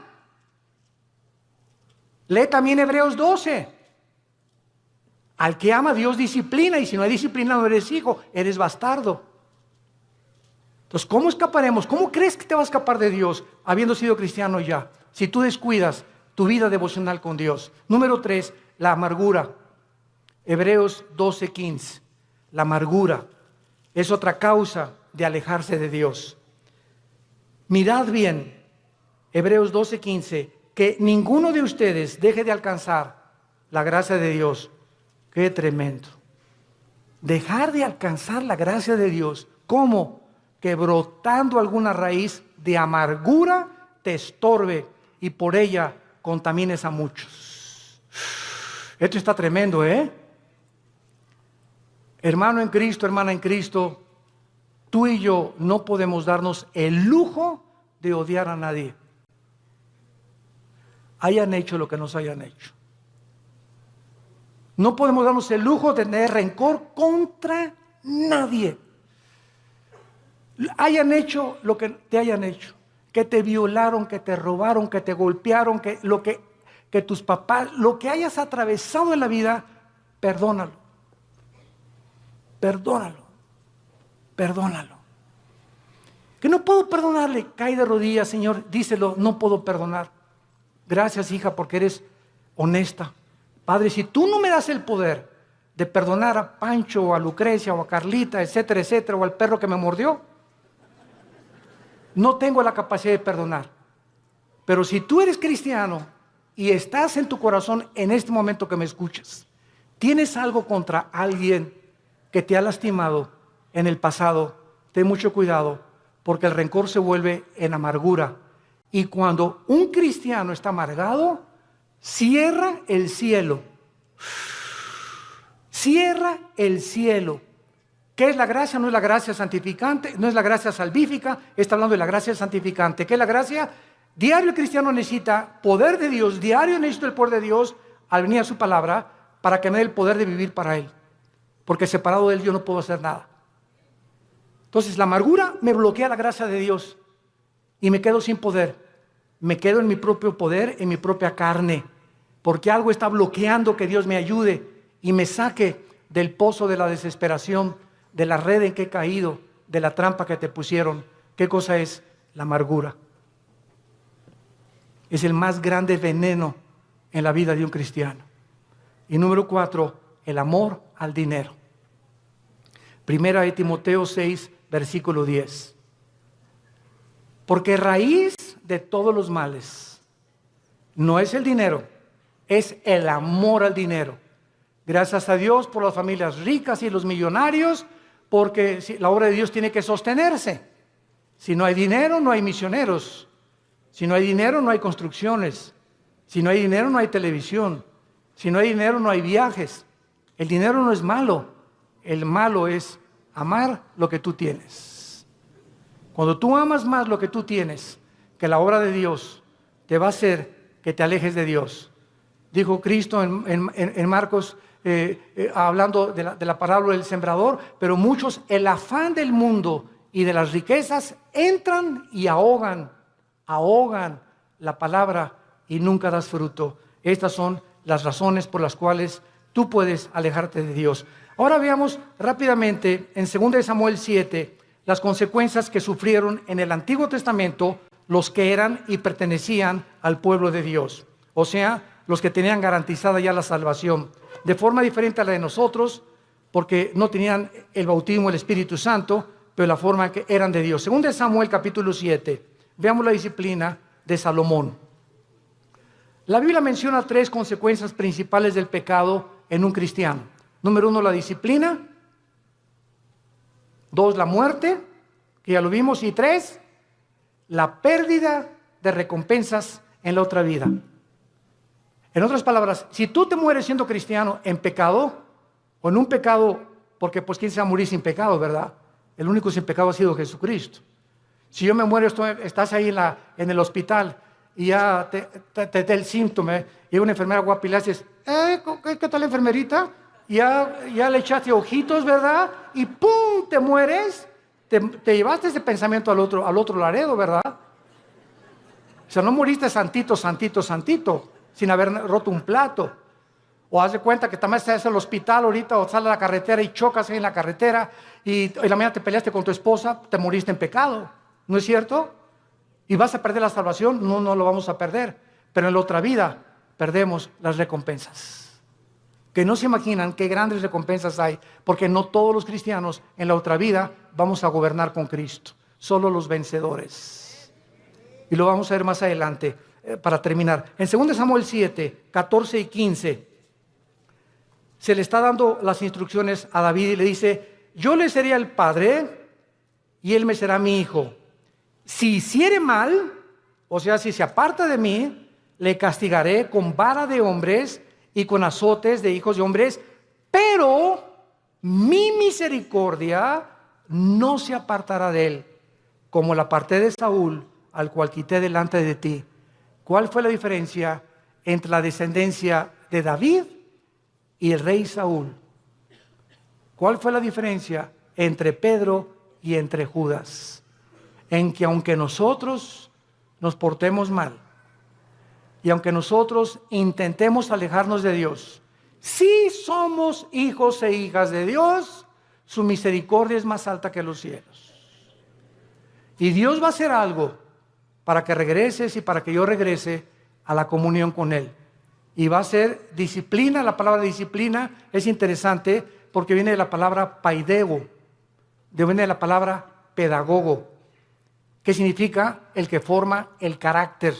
Speaker 1: Lee también Hebreos 12. Al que ama Dios disciplina, y si no hay disciplina no eres hijo, eres bastardo. Entonces, ¿cómo escaparemos? ¿Cómo crees que te vas a escapar de Dios habiendo sido cristiano ya? Si tú descuidas tu vida devocional con Dios. Número 3, la amargura. Hebreos 12:15. La amargura es otra causa de alejarse de Dios. Mirad bien, Hebreos 12:15, que ninguno de ustedes deje de alcanzar la gracia de Dios. Qué tremendo. Dejar de alcanzar la gracia de Dios. ¿Cómo? Que brotando alguna raíz de amargura te estorbe y por ella contamines a muchos. Esto está tremendo, Hermano en Cristo, hermana en Cristo, tú y yo no podemos darnos el lujo de odiar a nadie. Hayan hecho lo que nos hayan hecho. No podemos darnos el lujo de tener rencor contra nadie. Hayan hecho lo que te hayan hecho. Que te violaron, que te robaron, que te golpearon, que tus papás, lo que hayas atravesado en la vida, perdónalo. Perdónalo. Perdónalo. Que no puedo perdonarle, cae de rodillas, Señor, díselo, no puedo perdonar. Gracias, hija, porque eres honesta. Padre, si tú no me das el poder de perdonar a Pancho o a Lucrecia o a Carlita, etcétera, etcétera, o al perro que me mordió, no tengo la capacidad de perdonar. Pero si tú eres cristiano y estás en tu corazón en este momento que me escuchas, tienes algo contra alguien que te ha lastimado en el pasado, ten mucho cuidado, porque el rencor se vuelve en amargura. Y cuando un cristiano está amargado, cierra el cielo. cierra el cielo. ¿Qué es la gracia? No es la gracia santificante, no es la gracia salvífica, está hablando de la gracia santificante. ¿Qué es la gracia? Diario el cristiano necesita poder de Dios, diario necesito el poder de Dios al venir a su palabra para que me dé el poder de vivir para Él. Porque separado de Él yo no puedo hacer nada. Entonces la amargura me bloquea la gracia de Dios y me quedo sin poder. Me quedo en mi propio poder, en mi propia carne, porque algo está bloqueando que Dios me ayude y me saque del pozo de la desesperación, de la red en que he caído, de la trampa que te pusieron. ¿Qué cosa es? La amargura. Es el más grande veneno en la vida de un cristiano. Y número 4, el amor al dinero. Primera de Timoteo 6, versículo 10. Porque raíz de todos los males no es el dinero, es el amor al dinero. Gracias a Dios por las familias ricas y los millonarios, porque la obra de Dios tiene que sostenerse. Si no hay dinero, no hay misioneros. Si no hay dinero, no hay construcciones. Si no hay dinero, no hay televisión. Si no hay dinero, no hay viajes. El dinero no es malo. El malo es amar lo que tú tienes. Cuando tú amas más lo que tú tienes que la obra de Dios, te va a hacer que te alejes de Dios. Dijo Cristo en Marcos, hablando de la parábola del sembrador, pero muchos, el afán del mundo y de las riquezas, entran y ahogan la palabra y nunca das fruto. Estas son las razones por las cuales tú puedes alejarte de Dios. Ahora veamos rápidamente en 2 Samuel 7 las consecuencias que sufrieron en el Antiguo Testamento los que eran y pertenecían al pueblo de Dios, o sea, los que tenían garantizada ya la salvación, de forma diferente a la de nosotros, porque no tenían el bautismo del Espíritu Santo, pero la forma en que eran de Dios. 2 Samuel capítulo 7, veamos la disciplina de Salomón. La Biblia menciona 3 consecuencias principales del pecado en un cristiano. Número 1, la disciplina. 2, la muerte, que ya lo vimos. Y 3, la pérdida de recompensas en la otra vida. En otras palabras, si tú te mueres siendo cristiano en pecado, o en un pecado, porque pues quién se va a morir sin pecado, ¿verdad? El único sin pecado ha sido Jesucristo. Si yo me muero, estás ahí en el hospital y ya te da el síntoma, y una enfermera guapa y le haces, ¿qué tal, enfermerita? Ya le echaste ojitos, ¿verdad? Y ¡pum! Te mueres. Te llevaste ese pensamiento al otro Laredo, ¿verdad? O sea, no moriste santito, sin haber roto un plato. O haz de cuenta que también estás en el hospital ahorita, o sales a la carretera y chocas ahí en la carretera, y la mañana te peleaste con tu esposa, te moriste en pecado. ¿No es cierto? ¿Y vas a perder la salvación? No, no lo vamos a perder. Pero en la otra vida perdemos las recompensas. Que no se imaginan qué grandes recompensas hay, porque no todos los cristianos en la otra vida vamos a gobernar con Cristo. Solo los vencedores. Y lo vamos a ver más adelante, para terminar. En 2 Samuel 7, 14 y 15, se le está dando las instrucciones a David y le dice, yo le seré el padre y él me será mi hijo. Si hiciere mal, o sea, si se aparta de mí, le castigaré con vara de hombres y con azotes de hijos de hombres, pero mi misericordia no se apartará de él, como la aparté de Saúl, al cual quité delante de ti. ¿Cuál fue la diferencia entre la descendencia de David y el rey Saúl? ¿Cuál fue la diferencia entre Pedro y entre Judas? En que aunque nosotros nos portemos mal, y aunque nosotros intentemos alejarnos de Dios, si somos hijos e hijas de Dios, su misericordia es más alta que los cielos. Y Dios va a hacer algo para que regreses y para que yo regrese a la comunión con Él. Y va a ser disciplina. La palabra disciplina es interesante porque viene de la palabra paideo, viene de la palabra pedagogo, que significa el que forma el carácter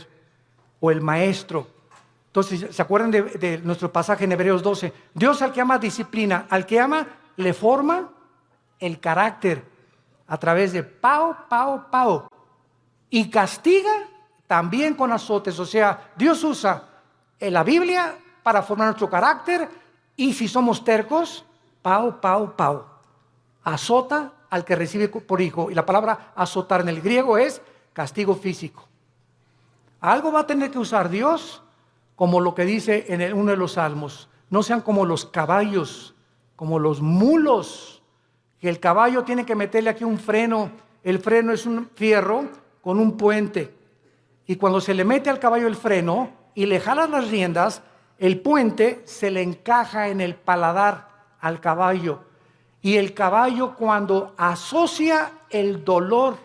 Speaker 1: o el maestro. Entonces, ¿se acuerdan de nuestro pasaje en Hebreos 12? Dios al que ama disciplina, al que ama le forma el carácter a través de pao, y castiga también con azotes. O sea, Dios usa la Biblia para formar nuestro carácter, y si somos tercos, pau, pau, pau. Azota al que recibe por hijo. Y la palabra azotar en el griego es castigo físico. Algo va a tener que usar Dios, como lo que dice en uno de los salmos. No sean como los caballos, como los mulos, que el caballo tiene que meterle aquí un freno. El freno es un fierro con un puente. Y cuando se le mete al caballo el freno y le jalan las riendas, el puente se le encaja en el paladar al caballo. Y el caballo, cuando asocia el dolor,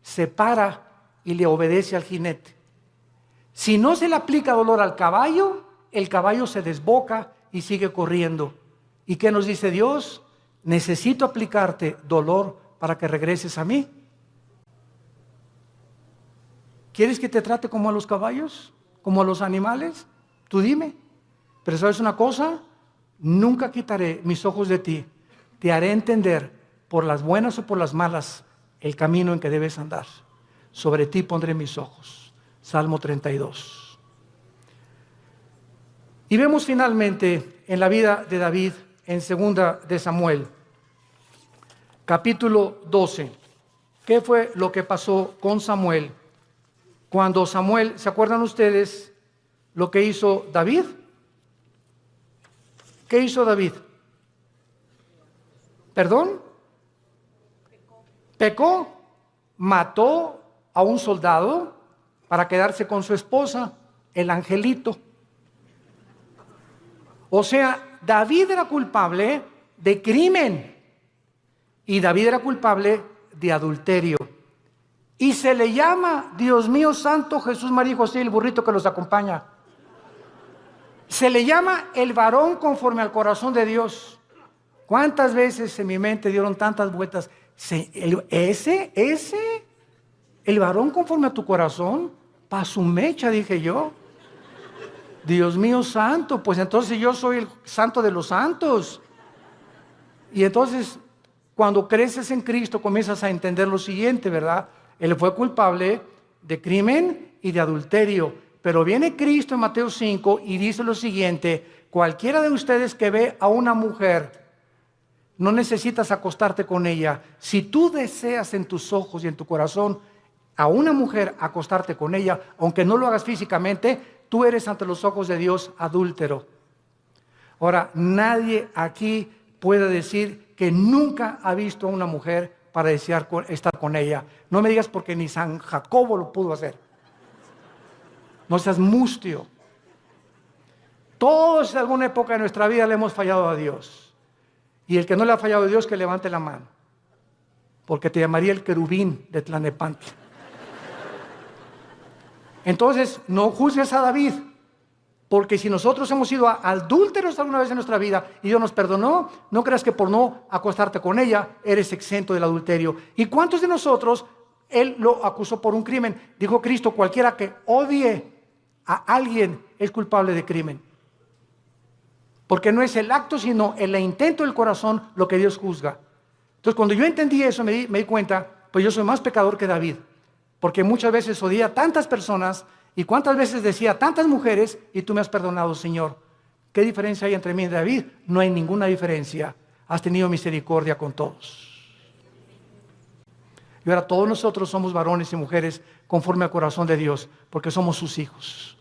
Speaker 1: se para y le obedece al jinete. Si no se le aplica dolor al caballo, el caballo se desboca y sigue corriendo. ¿Y qué nos dice Dios? Necesito aplicarte dolor para que regreses a mí. ¿Quieres que te trate como a los caballos? ¿Como a los animales? Tú dime. Pero ¿sabes una cosa? Nunca quitaré mis ojos de ti. Te haré entender, por las buenas o por las malas, el camino en que debes andar. Sobre ti pondré mis ojos. Salmo 32. Y vemos finalmente en la vida de David, en 2 de Samuel, capítulo 12. ¿Qué fue lo que pasó con Samuel? Cuando Samuel, ¿se acuerdan ustedes lo que hizo David? ¿Qué hizo David? ¿Perdón? Pecó, mató a un soldado para quedarse con su esposa, el angelito. O sea, David era culpable de crimen y David era culpable de adulterio. Y se le llama, Dios mío santo, Jesús, María y José, el burrito que los acompaña. Se le llama el varón conforme al corazón de Dios. ¿Cuántas veces en mi mente dieron tantas vueltas? El varón conforme a tu corazón, pa' su mecha, dije yo. Dios mío santo, pues entonces yo soy el santo de los santos. Y entonces, cuando creces en Cristo, comienzas a entender lo siguiente, ¿verdad? Él fue culpable de crimen y de adulterio. Pero viene Cristo en Mateo 5 y dice lo siguiente: cualquiera de ustedes que ve a una mujer, no necesitas acostarte con ella. Si tú deseas en tus ojos y en tu corazón a una mujer acostarte con ella, aunque no lo hagas físicamente, tú eres ante los ojos de Dios adúltero. Ahora, nadie aquí puede decir que nunca ha visto a una mujer para desear estar con ella. No me digas porque ni San Jacobo lo pudo hacer. No seas mustio. Todos en alguna época de nuestra vida le hemos fallado a Dios. Y el que no le ha fallado a Dios, que levante la mano. Porque te llamaría el querubín de Tlanepantla. Entonces, no juzgues a David. Porque si nosotros hemos sido adúlteros alguna vez en nuestra vida y Dios nos perdonó, no creas que por no acostarte con ella eres exento del adulterio. ¿Y cuántos de nosotros Él lo acusó por un crimen? Dijo Cristo: cualquiera que odie a alguien es culpable de crimen. Porque no es el acto, sino el intento del corazón lo que Dios juzga. Entonces, cuando yo entendí eso, me di cuenta, pues yo soy más pecador que David. Porque muchas veces odié a tantas personas y cuántas veces decía a tantas mujeres y tú me has perdonado, Señor. ¿Qué diferencia hay entre mí y David? No hay ninguna diferencia. Has tenido misericordia con todos. Y ahora todos nosotros somos varones y mujeres conforme al corazón de Dios, porque somos sus hijos.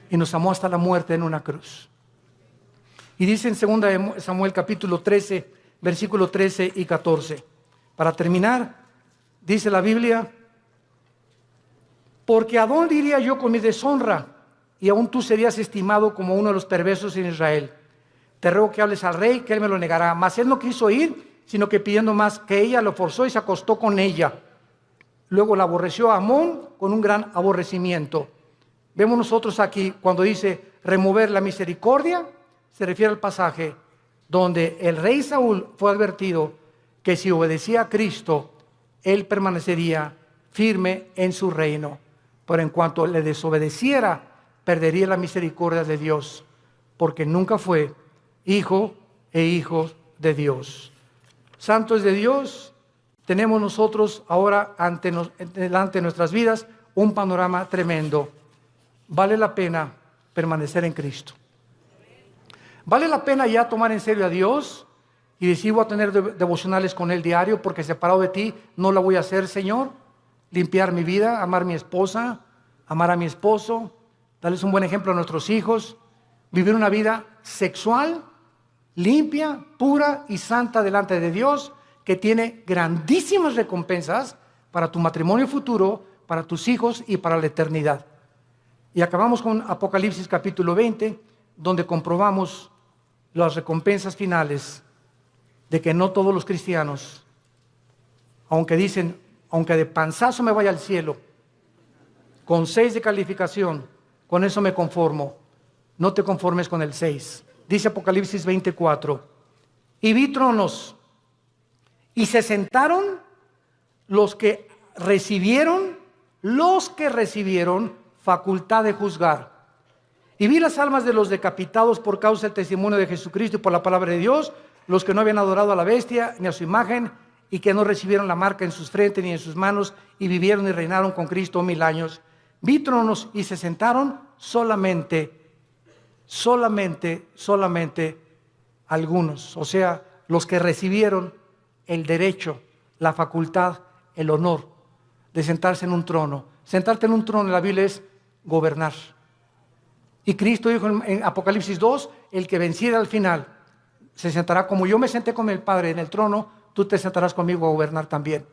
Speaker 1: Y nos amó hasta la muerte en una cruz. Y dice en 2 Samuel capítulo 13, versículo 13 y 14. Para terminar, dice la Biblia: porque ¿a dónde iría yo con mi deshonra? Y aún tú serías estimado como uno de los perversos en Israel. Te ruego que hables al rey, que él me lo negará. Mas él no quiso ir, sino que pidiendo más que ella, lo forzó y se acostó con ella. Luego la aborreció a Amón con un gran aborrecimiento. Vemos nosotros aquí, cuando dice remover la misericordia, se refiere al pasaje donde el rey Saúl fue advertido que si obedecía a Cristo, él permanecería firme en su reino. Pero en cuanto le desobedeciera, perdería la misericordia de Dios, porque nunca fue hijo de Dios. Santos de Dios, tenemos nosotros ahora delante de nuestras vidas un panorama tremendo. Vale la pena permanecer en Cristo. Vale la pena ya tomar en serio a Dios y decir voy a tener devocionales con Él diario porque separado de ti no la voy a hacer, Señor. Limpiar mi vida, amar a mi esposa, amar a mi esposo, darles un buen ejemplo a nuestros hijos, vivir una vida sexual, limpia, pura y santa delante de Dios, que tiene grandísimas recompensas para tu matrimonio futuro, para tus hijos y para la eternidad. Y acabamos con Apocalipsis capítulo 20, donde comprobamos las recompensas finales de que no todos los cristianos, aunque dicen, aunque de panzazo me vaya al cielo, con 6 de calificación, con eso me conformo. No te conformes con el 6. Dice Apocalipsis 24, y vi tronos, y se sentaron los que recibieron facultad de juzgar. Y vi las almas de los decapitados por causa del testimonio de Jesucristo y por la palabra de Dios, los que no habían adorado a la bestia ni a su imagen, y que no recibieron la marca en sus frentes ni en sus manos, y vivieron y reinaron con Cristo 1000 años. Vi tronos y se sentaron solamente algunos, o sea, los que recibieron el derecho, la facultad, el honor de sentarse en un trono. Sentarte en un trono en la Biblia es gobernar. Y Cristo dijo en Apocalipsis 2, el que venciera al final se sentará como yo me senté con el Padre en el trono, tú te sentarás conmigo a gobernar también.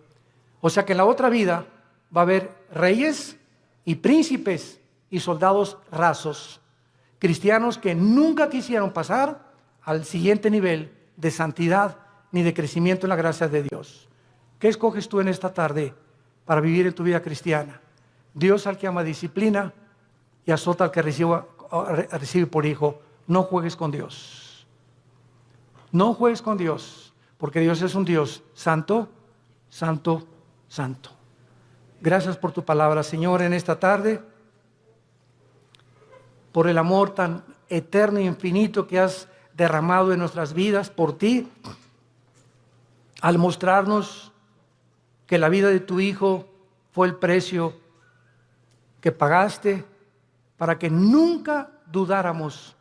Speaker 1: O sea que en la otra vida va a haber reyes y príncipes y soldados rasos, cristianos que nunca quisieron pasar al siguiente nivel de santidad ni de crecimiento en la gracia de Dios. ¿Qué escoges tú en esta tarde para vivir en tu vida cristiana? Dios al que ama disciplina y azota al que recibe por hijo. No juegues con Dios. No juegues con Dios, porque Dios es un Dios santo, santo, santo. Gracias por tu palabra, Señor, en esta tarde, por el amor tan eterno e infinito que has derramado en nuestras vidas por ti, al mostrarnos que la vida de tu Hijo fue el precio que pagaste para que nunca dudáramos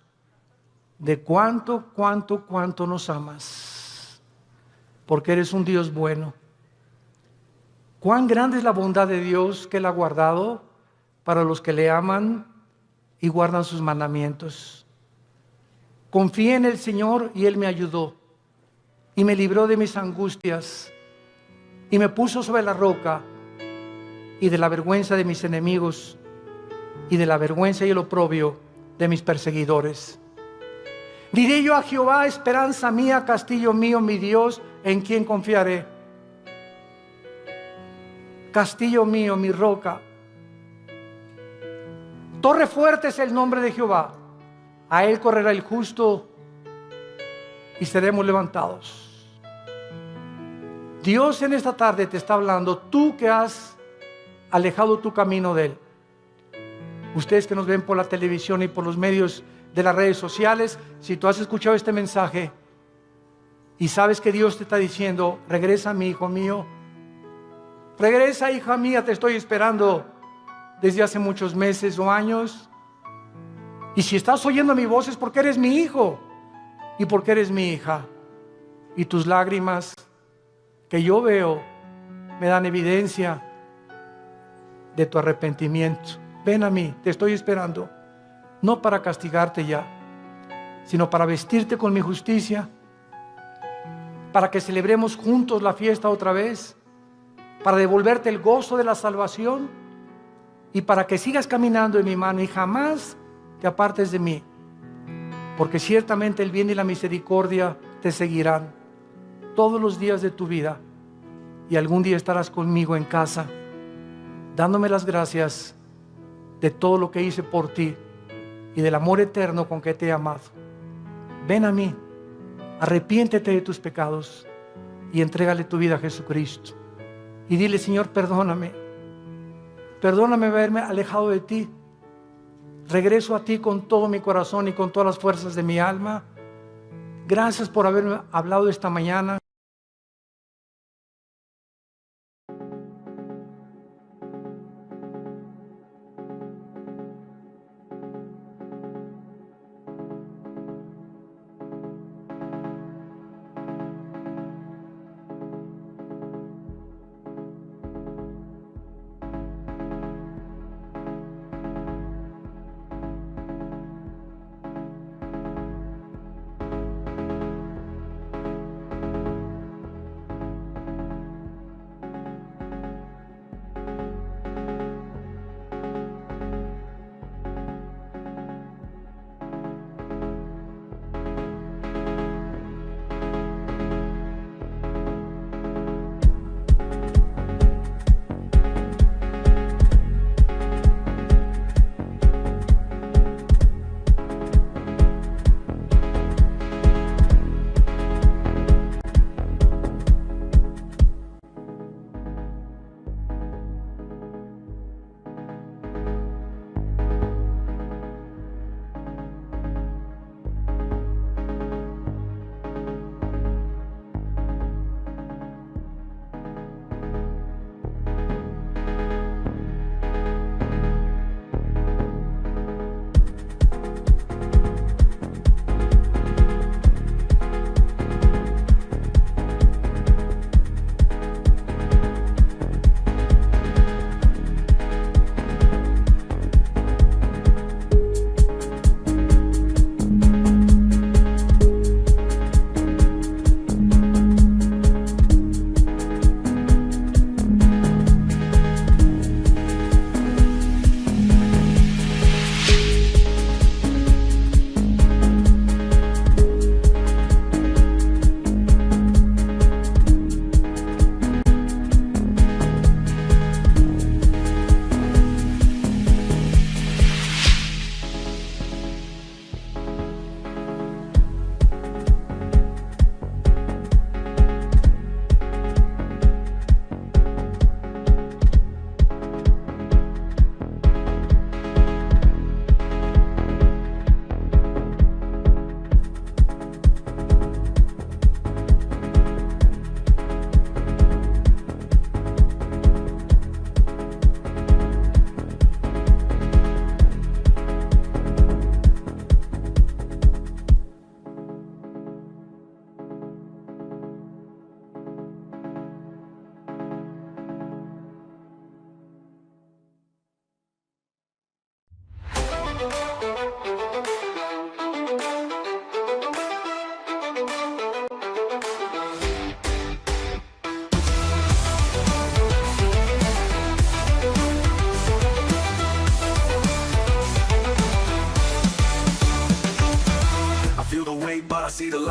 Speaker 1: de cuánto nos amas, porque eres un Dios bueno. Cuán grande es la bondad de Dios que Él ha guardado para los que le aman y guardan sus mandamientos. Confié en el Señor y Él me ayudó y me libró de mis angustias y me puso sobre la roca y de la vergüenza de mis enemigos y de la vergüenza y el oprobio de mis perseguidores. Diré yo a Jehová, esperanza mía, castillo mío, mi Dios, en quien confiaré. Castillo mío, mi roca. Torre fuerte es el nombre de Jehová. A él correrá el justo y seremos levantados. Dios en esta tarde te está hablando, tú que has alejado tu camino de Él. Ustedes que nos ven por la televisión y por los medios de las redes sociales, si tú has escuchado este mensaje y sabes que Dios te está diciendo, regresa mi hijo mío, regresa hija mía, te estoy esperando desde hace muchos meses o años. Y si estás oyendo mi voz es porque eres mi hijo y porque eres mi hija. Y tus lágrimas que yo veo me dan evidencia de tu arrepentimiento. Ven a mí, te estoy esperando, no para castigarte ya, sino para vestirte con mi justicia, para que celebremos juntos la fiesta otra vez, para devolverte el gozo de la salvación y para que sigas caminando en mi mano y jamás te apartes de mí, porque ciertamente el bien y la misericordia te seguirán todos los días de tu vida y algún día estarás conmigo en casa dándome las gracias de todo lo que hice por ti y del amor eterno con que te he amado. Ven a mí, arrepiéntete de tus pecados y entrégale tu vida a Jesucristo y dile, Señor, perdóname haberme alejado de ti. Regreso a ti con todo mi corazón y con todas las fuerzas de mi alma. Gracias por haberme hablado esta mañana.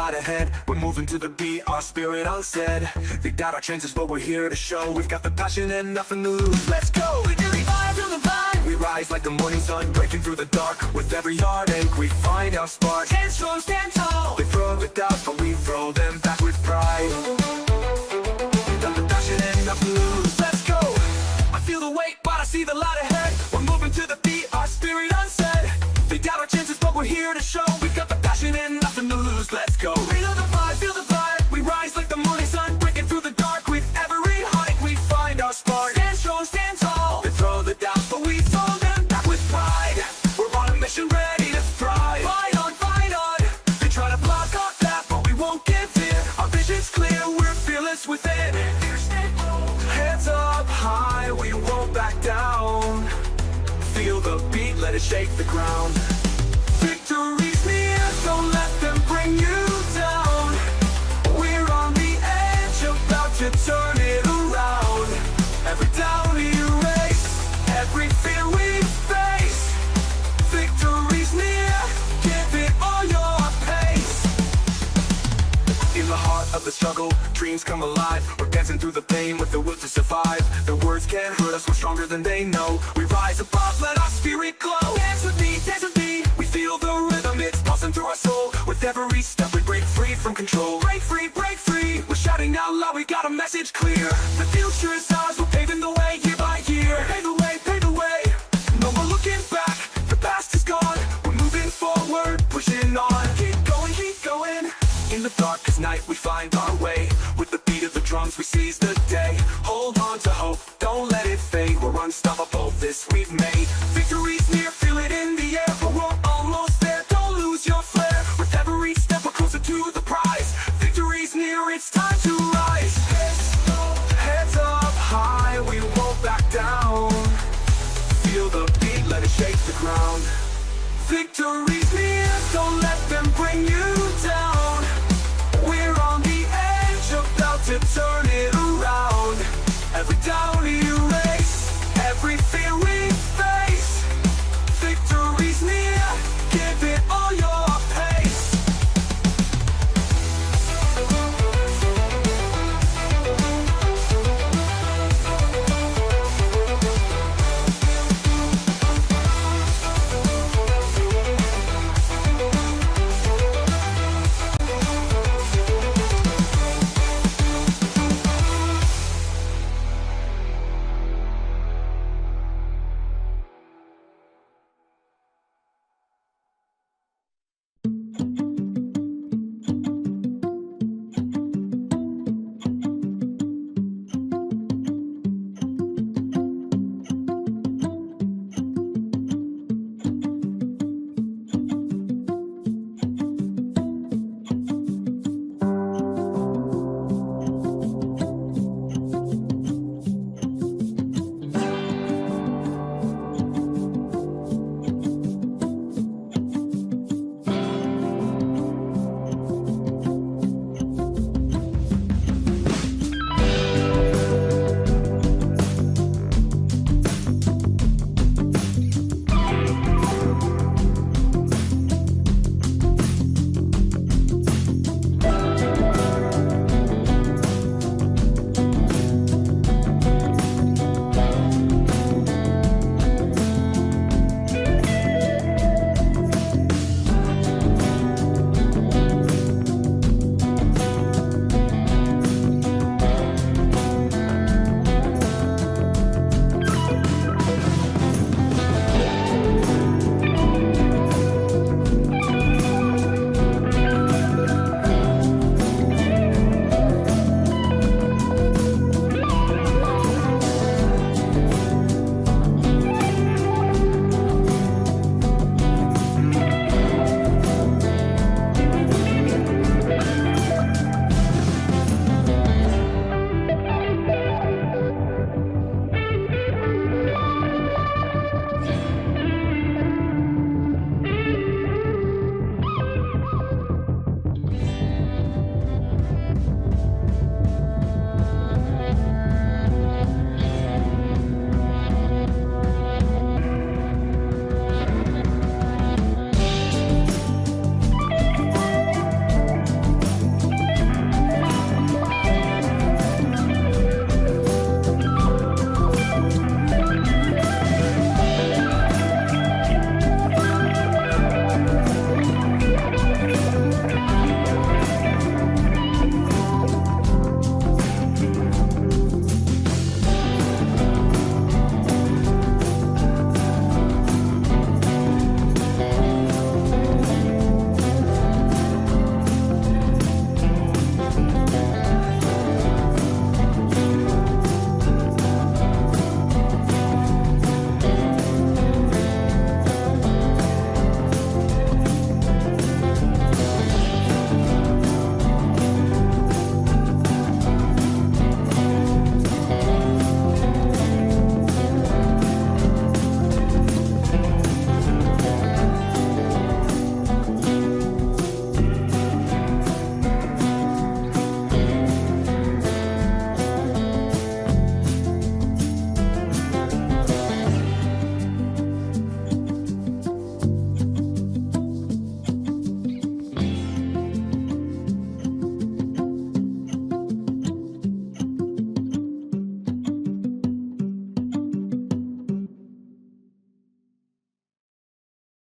Speaker 2: light ahead. We're moving to the beat, our spirit unsaid. They doubt our chances, but we're here to show. We've got the passion and nothing to lose. Let's go! We do the vibe, feel the vibe. We rise like the morning sun, breaking through the dark. With every heartache, we find our spark. Stand strong, stand tall. They throw the doubts, but we throw them back with pride. Got the passion and nothing to lose. Let's go! I feel the weight, but I see the light ahead. We're moving to the beat, our spirit unsaid. They doubt our chances, but we're here to show. We've got the passion and nothing to lose. Let's go. Feel the vibe, feel the vibe. We rise like the morning sun, breaking through the dark. With every heartache, we find our spark. Stand strong, stand tall. They throw the doubts, but we throw them back with pride. We're on a mission, ready to thrive. Fight on, fight on. They try to block our path, but we won't give in. Our vision's clear, we're fearless within. Heads up high, we won't back down. Feel the beat, let it shake the ground. Victory's near, don't let them bring you down. We're on the edge, about to turn it around. Every doubt we erase, every fear we face. Victory's near, give it all your pace. In the heart of the struggle, dreams come alive. We're dancing through the pain with the will to survive. The words can't hurt us, we're stronger than they know. We rise above, let our spirit glow. Dance with me, dance with me. We feel the rhythm, it's pulsing through our soul. With every step we break free from control. Break free, break free. We're shouting out loud, we got a message clear. The future is ours, we're paving the way year by year. Pave the way, pave the way. No more looking back, the past is gone. We're moving forward, pushing on. Keep going, keep going. In the darkest night we find our way. With the beat of the drums we seize the day. Hold on to hope, don't let it fade. We're unstoppable, this we've made. Victory's near, feel it in the air. But we're almost there, don't lose your flair. With every step we're closer to the prize. Victory's near, it's time to rise. Heads up high, we won't back down. Feel the beat, let it shake the ground. Victory's near, don't let them bring you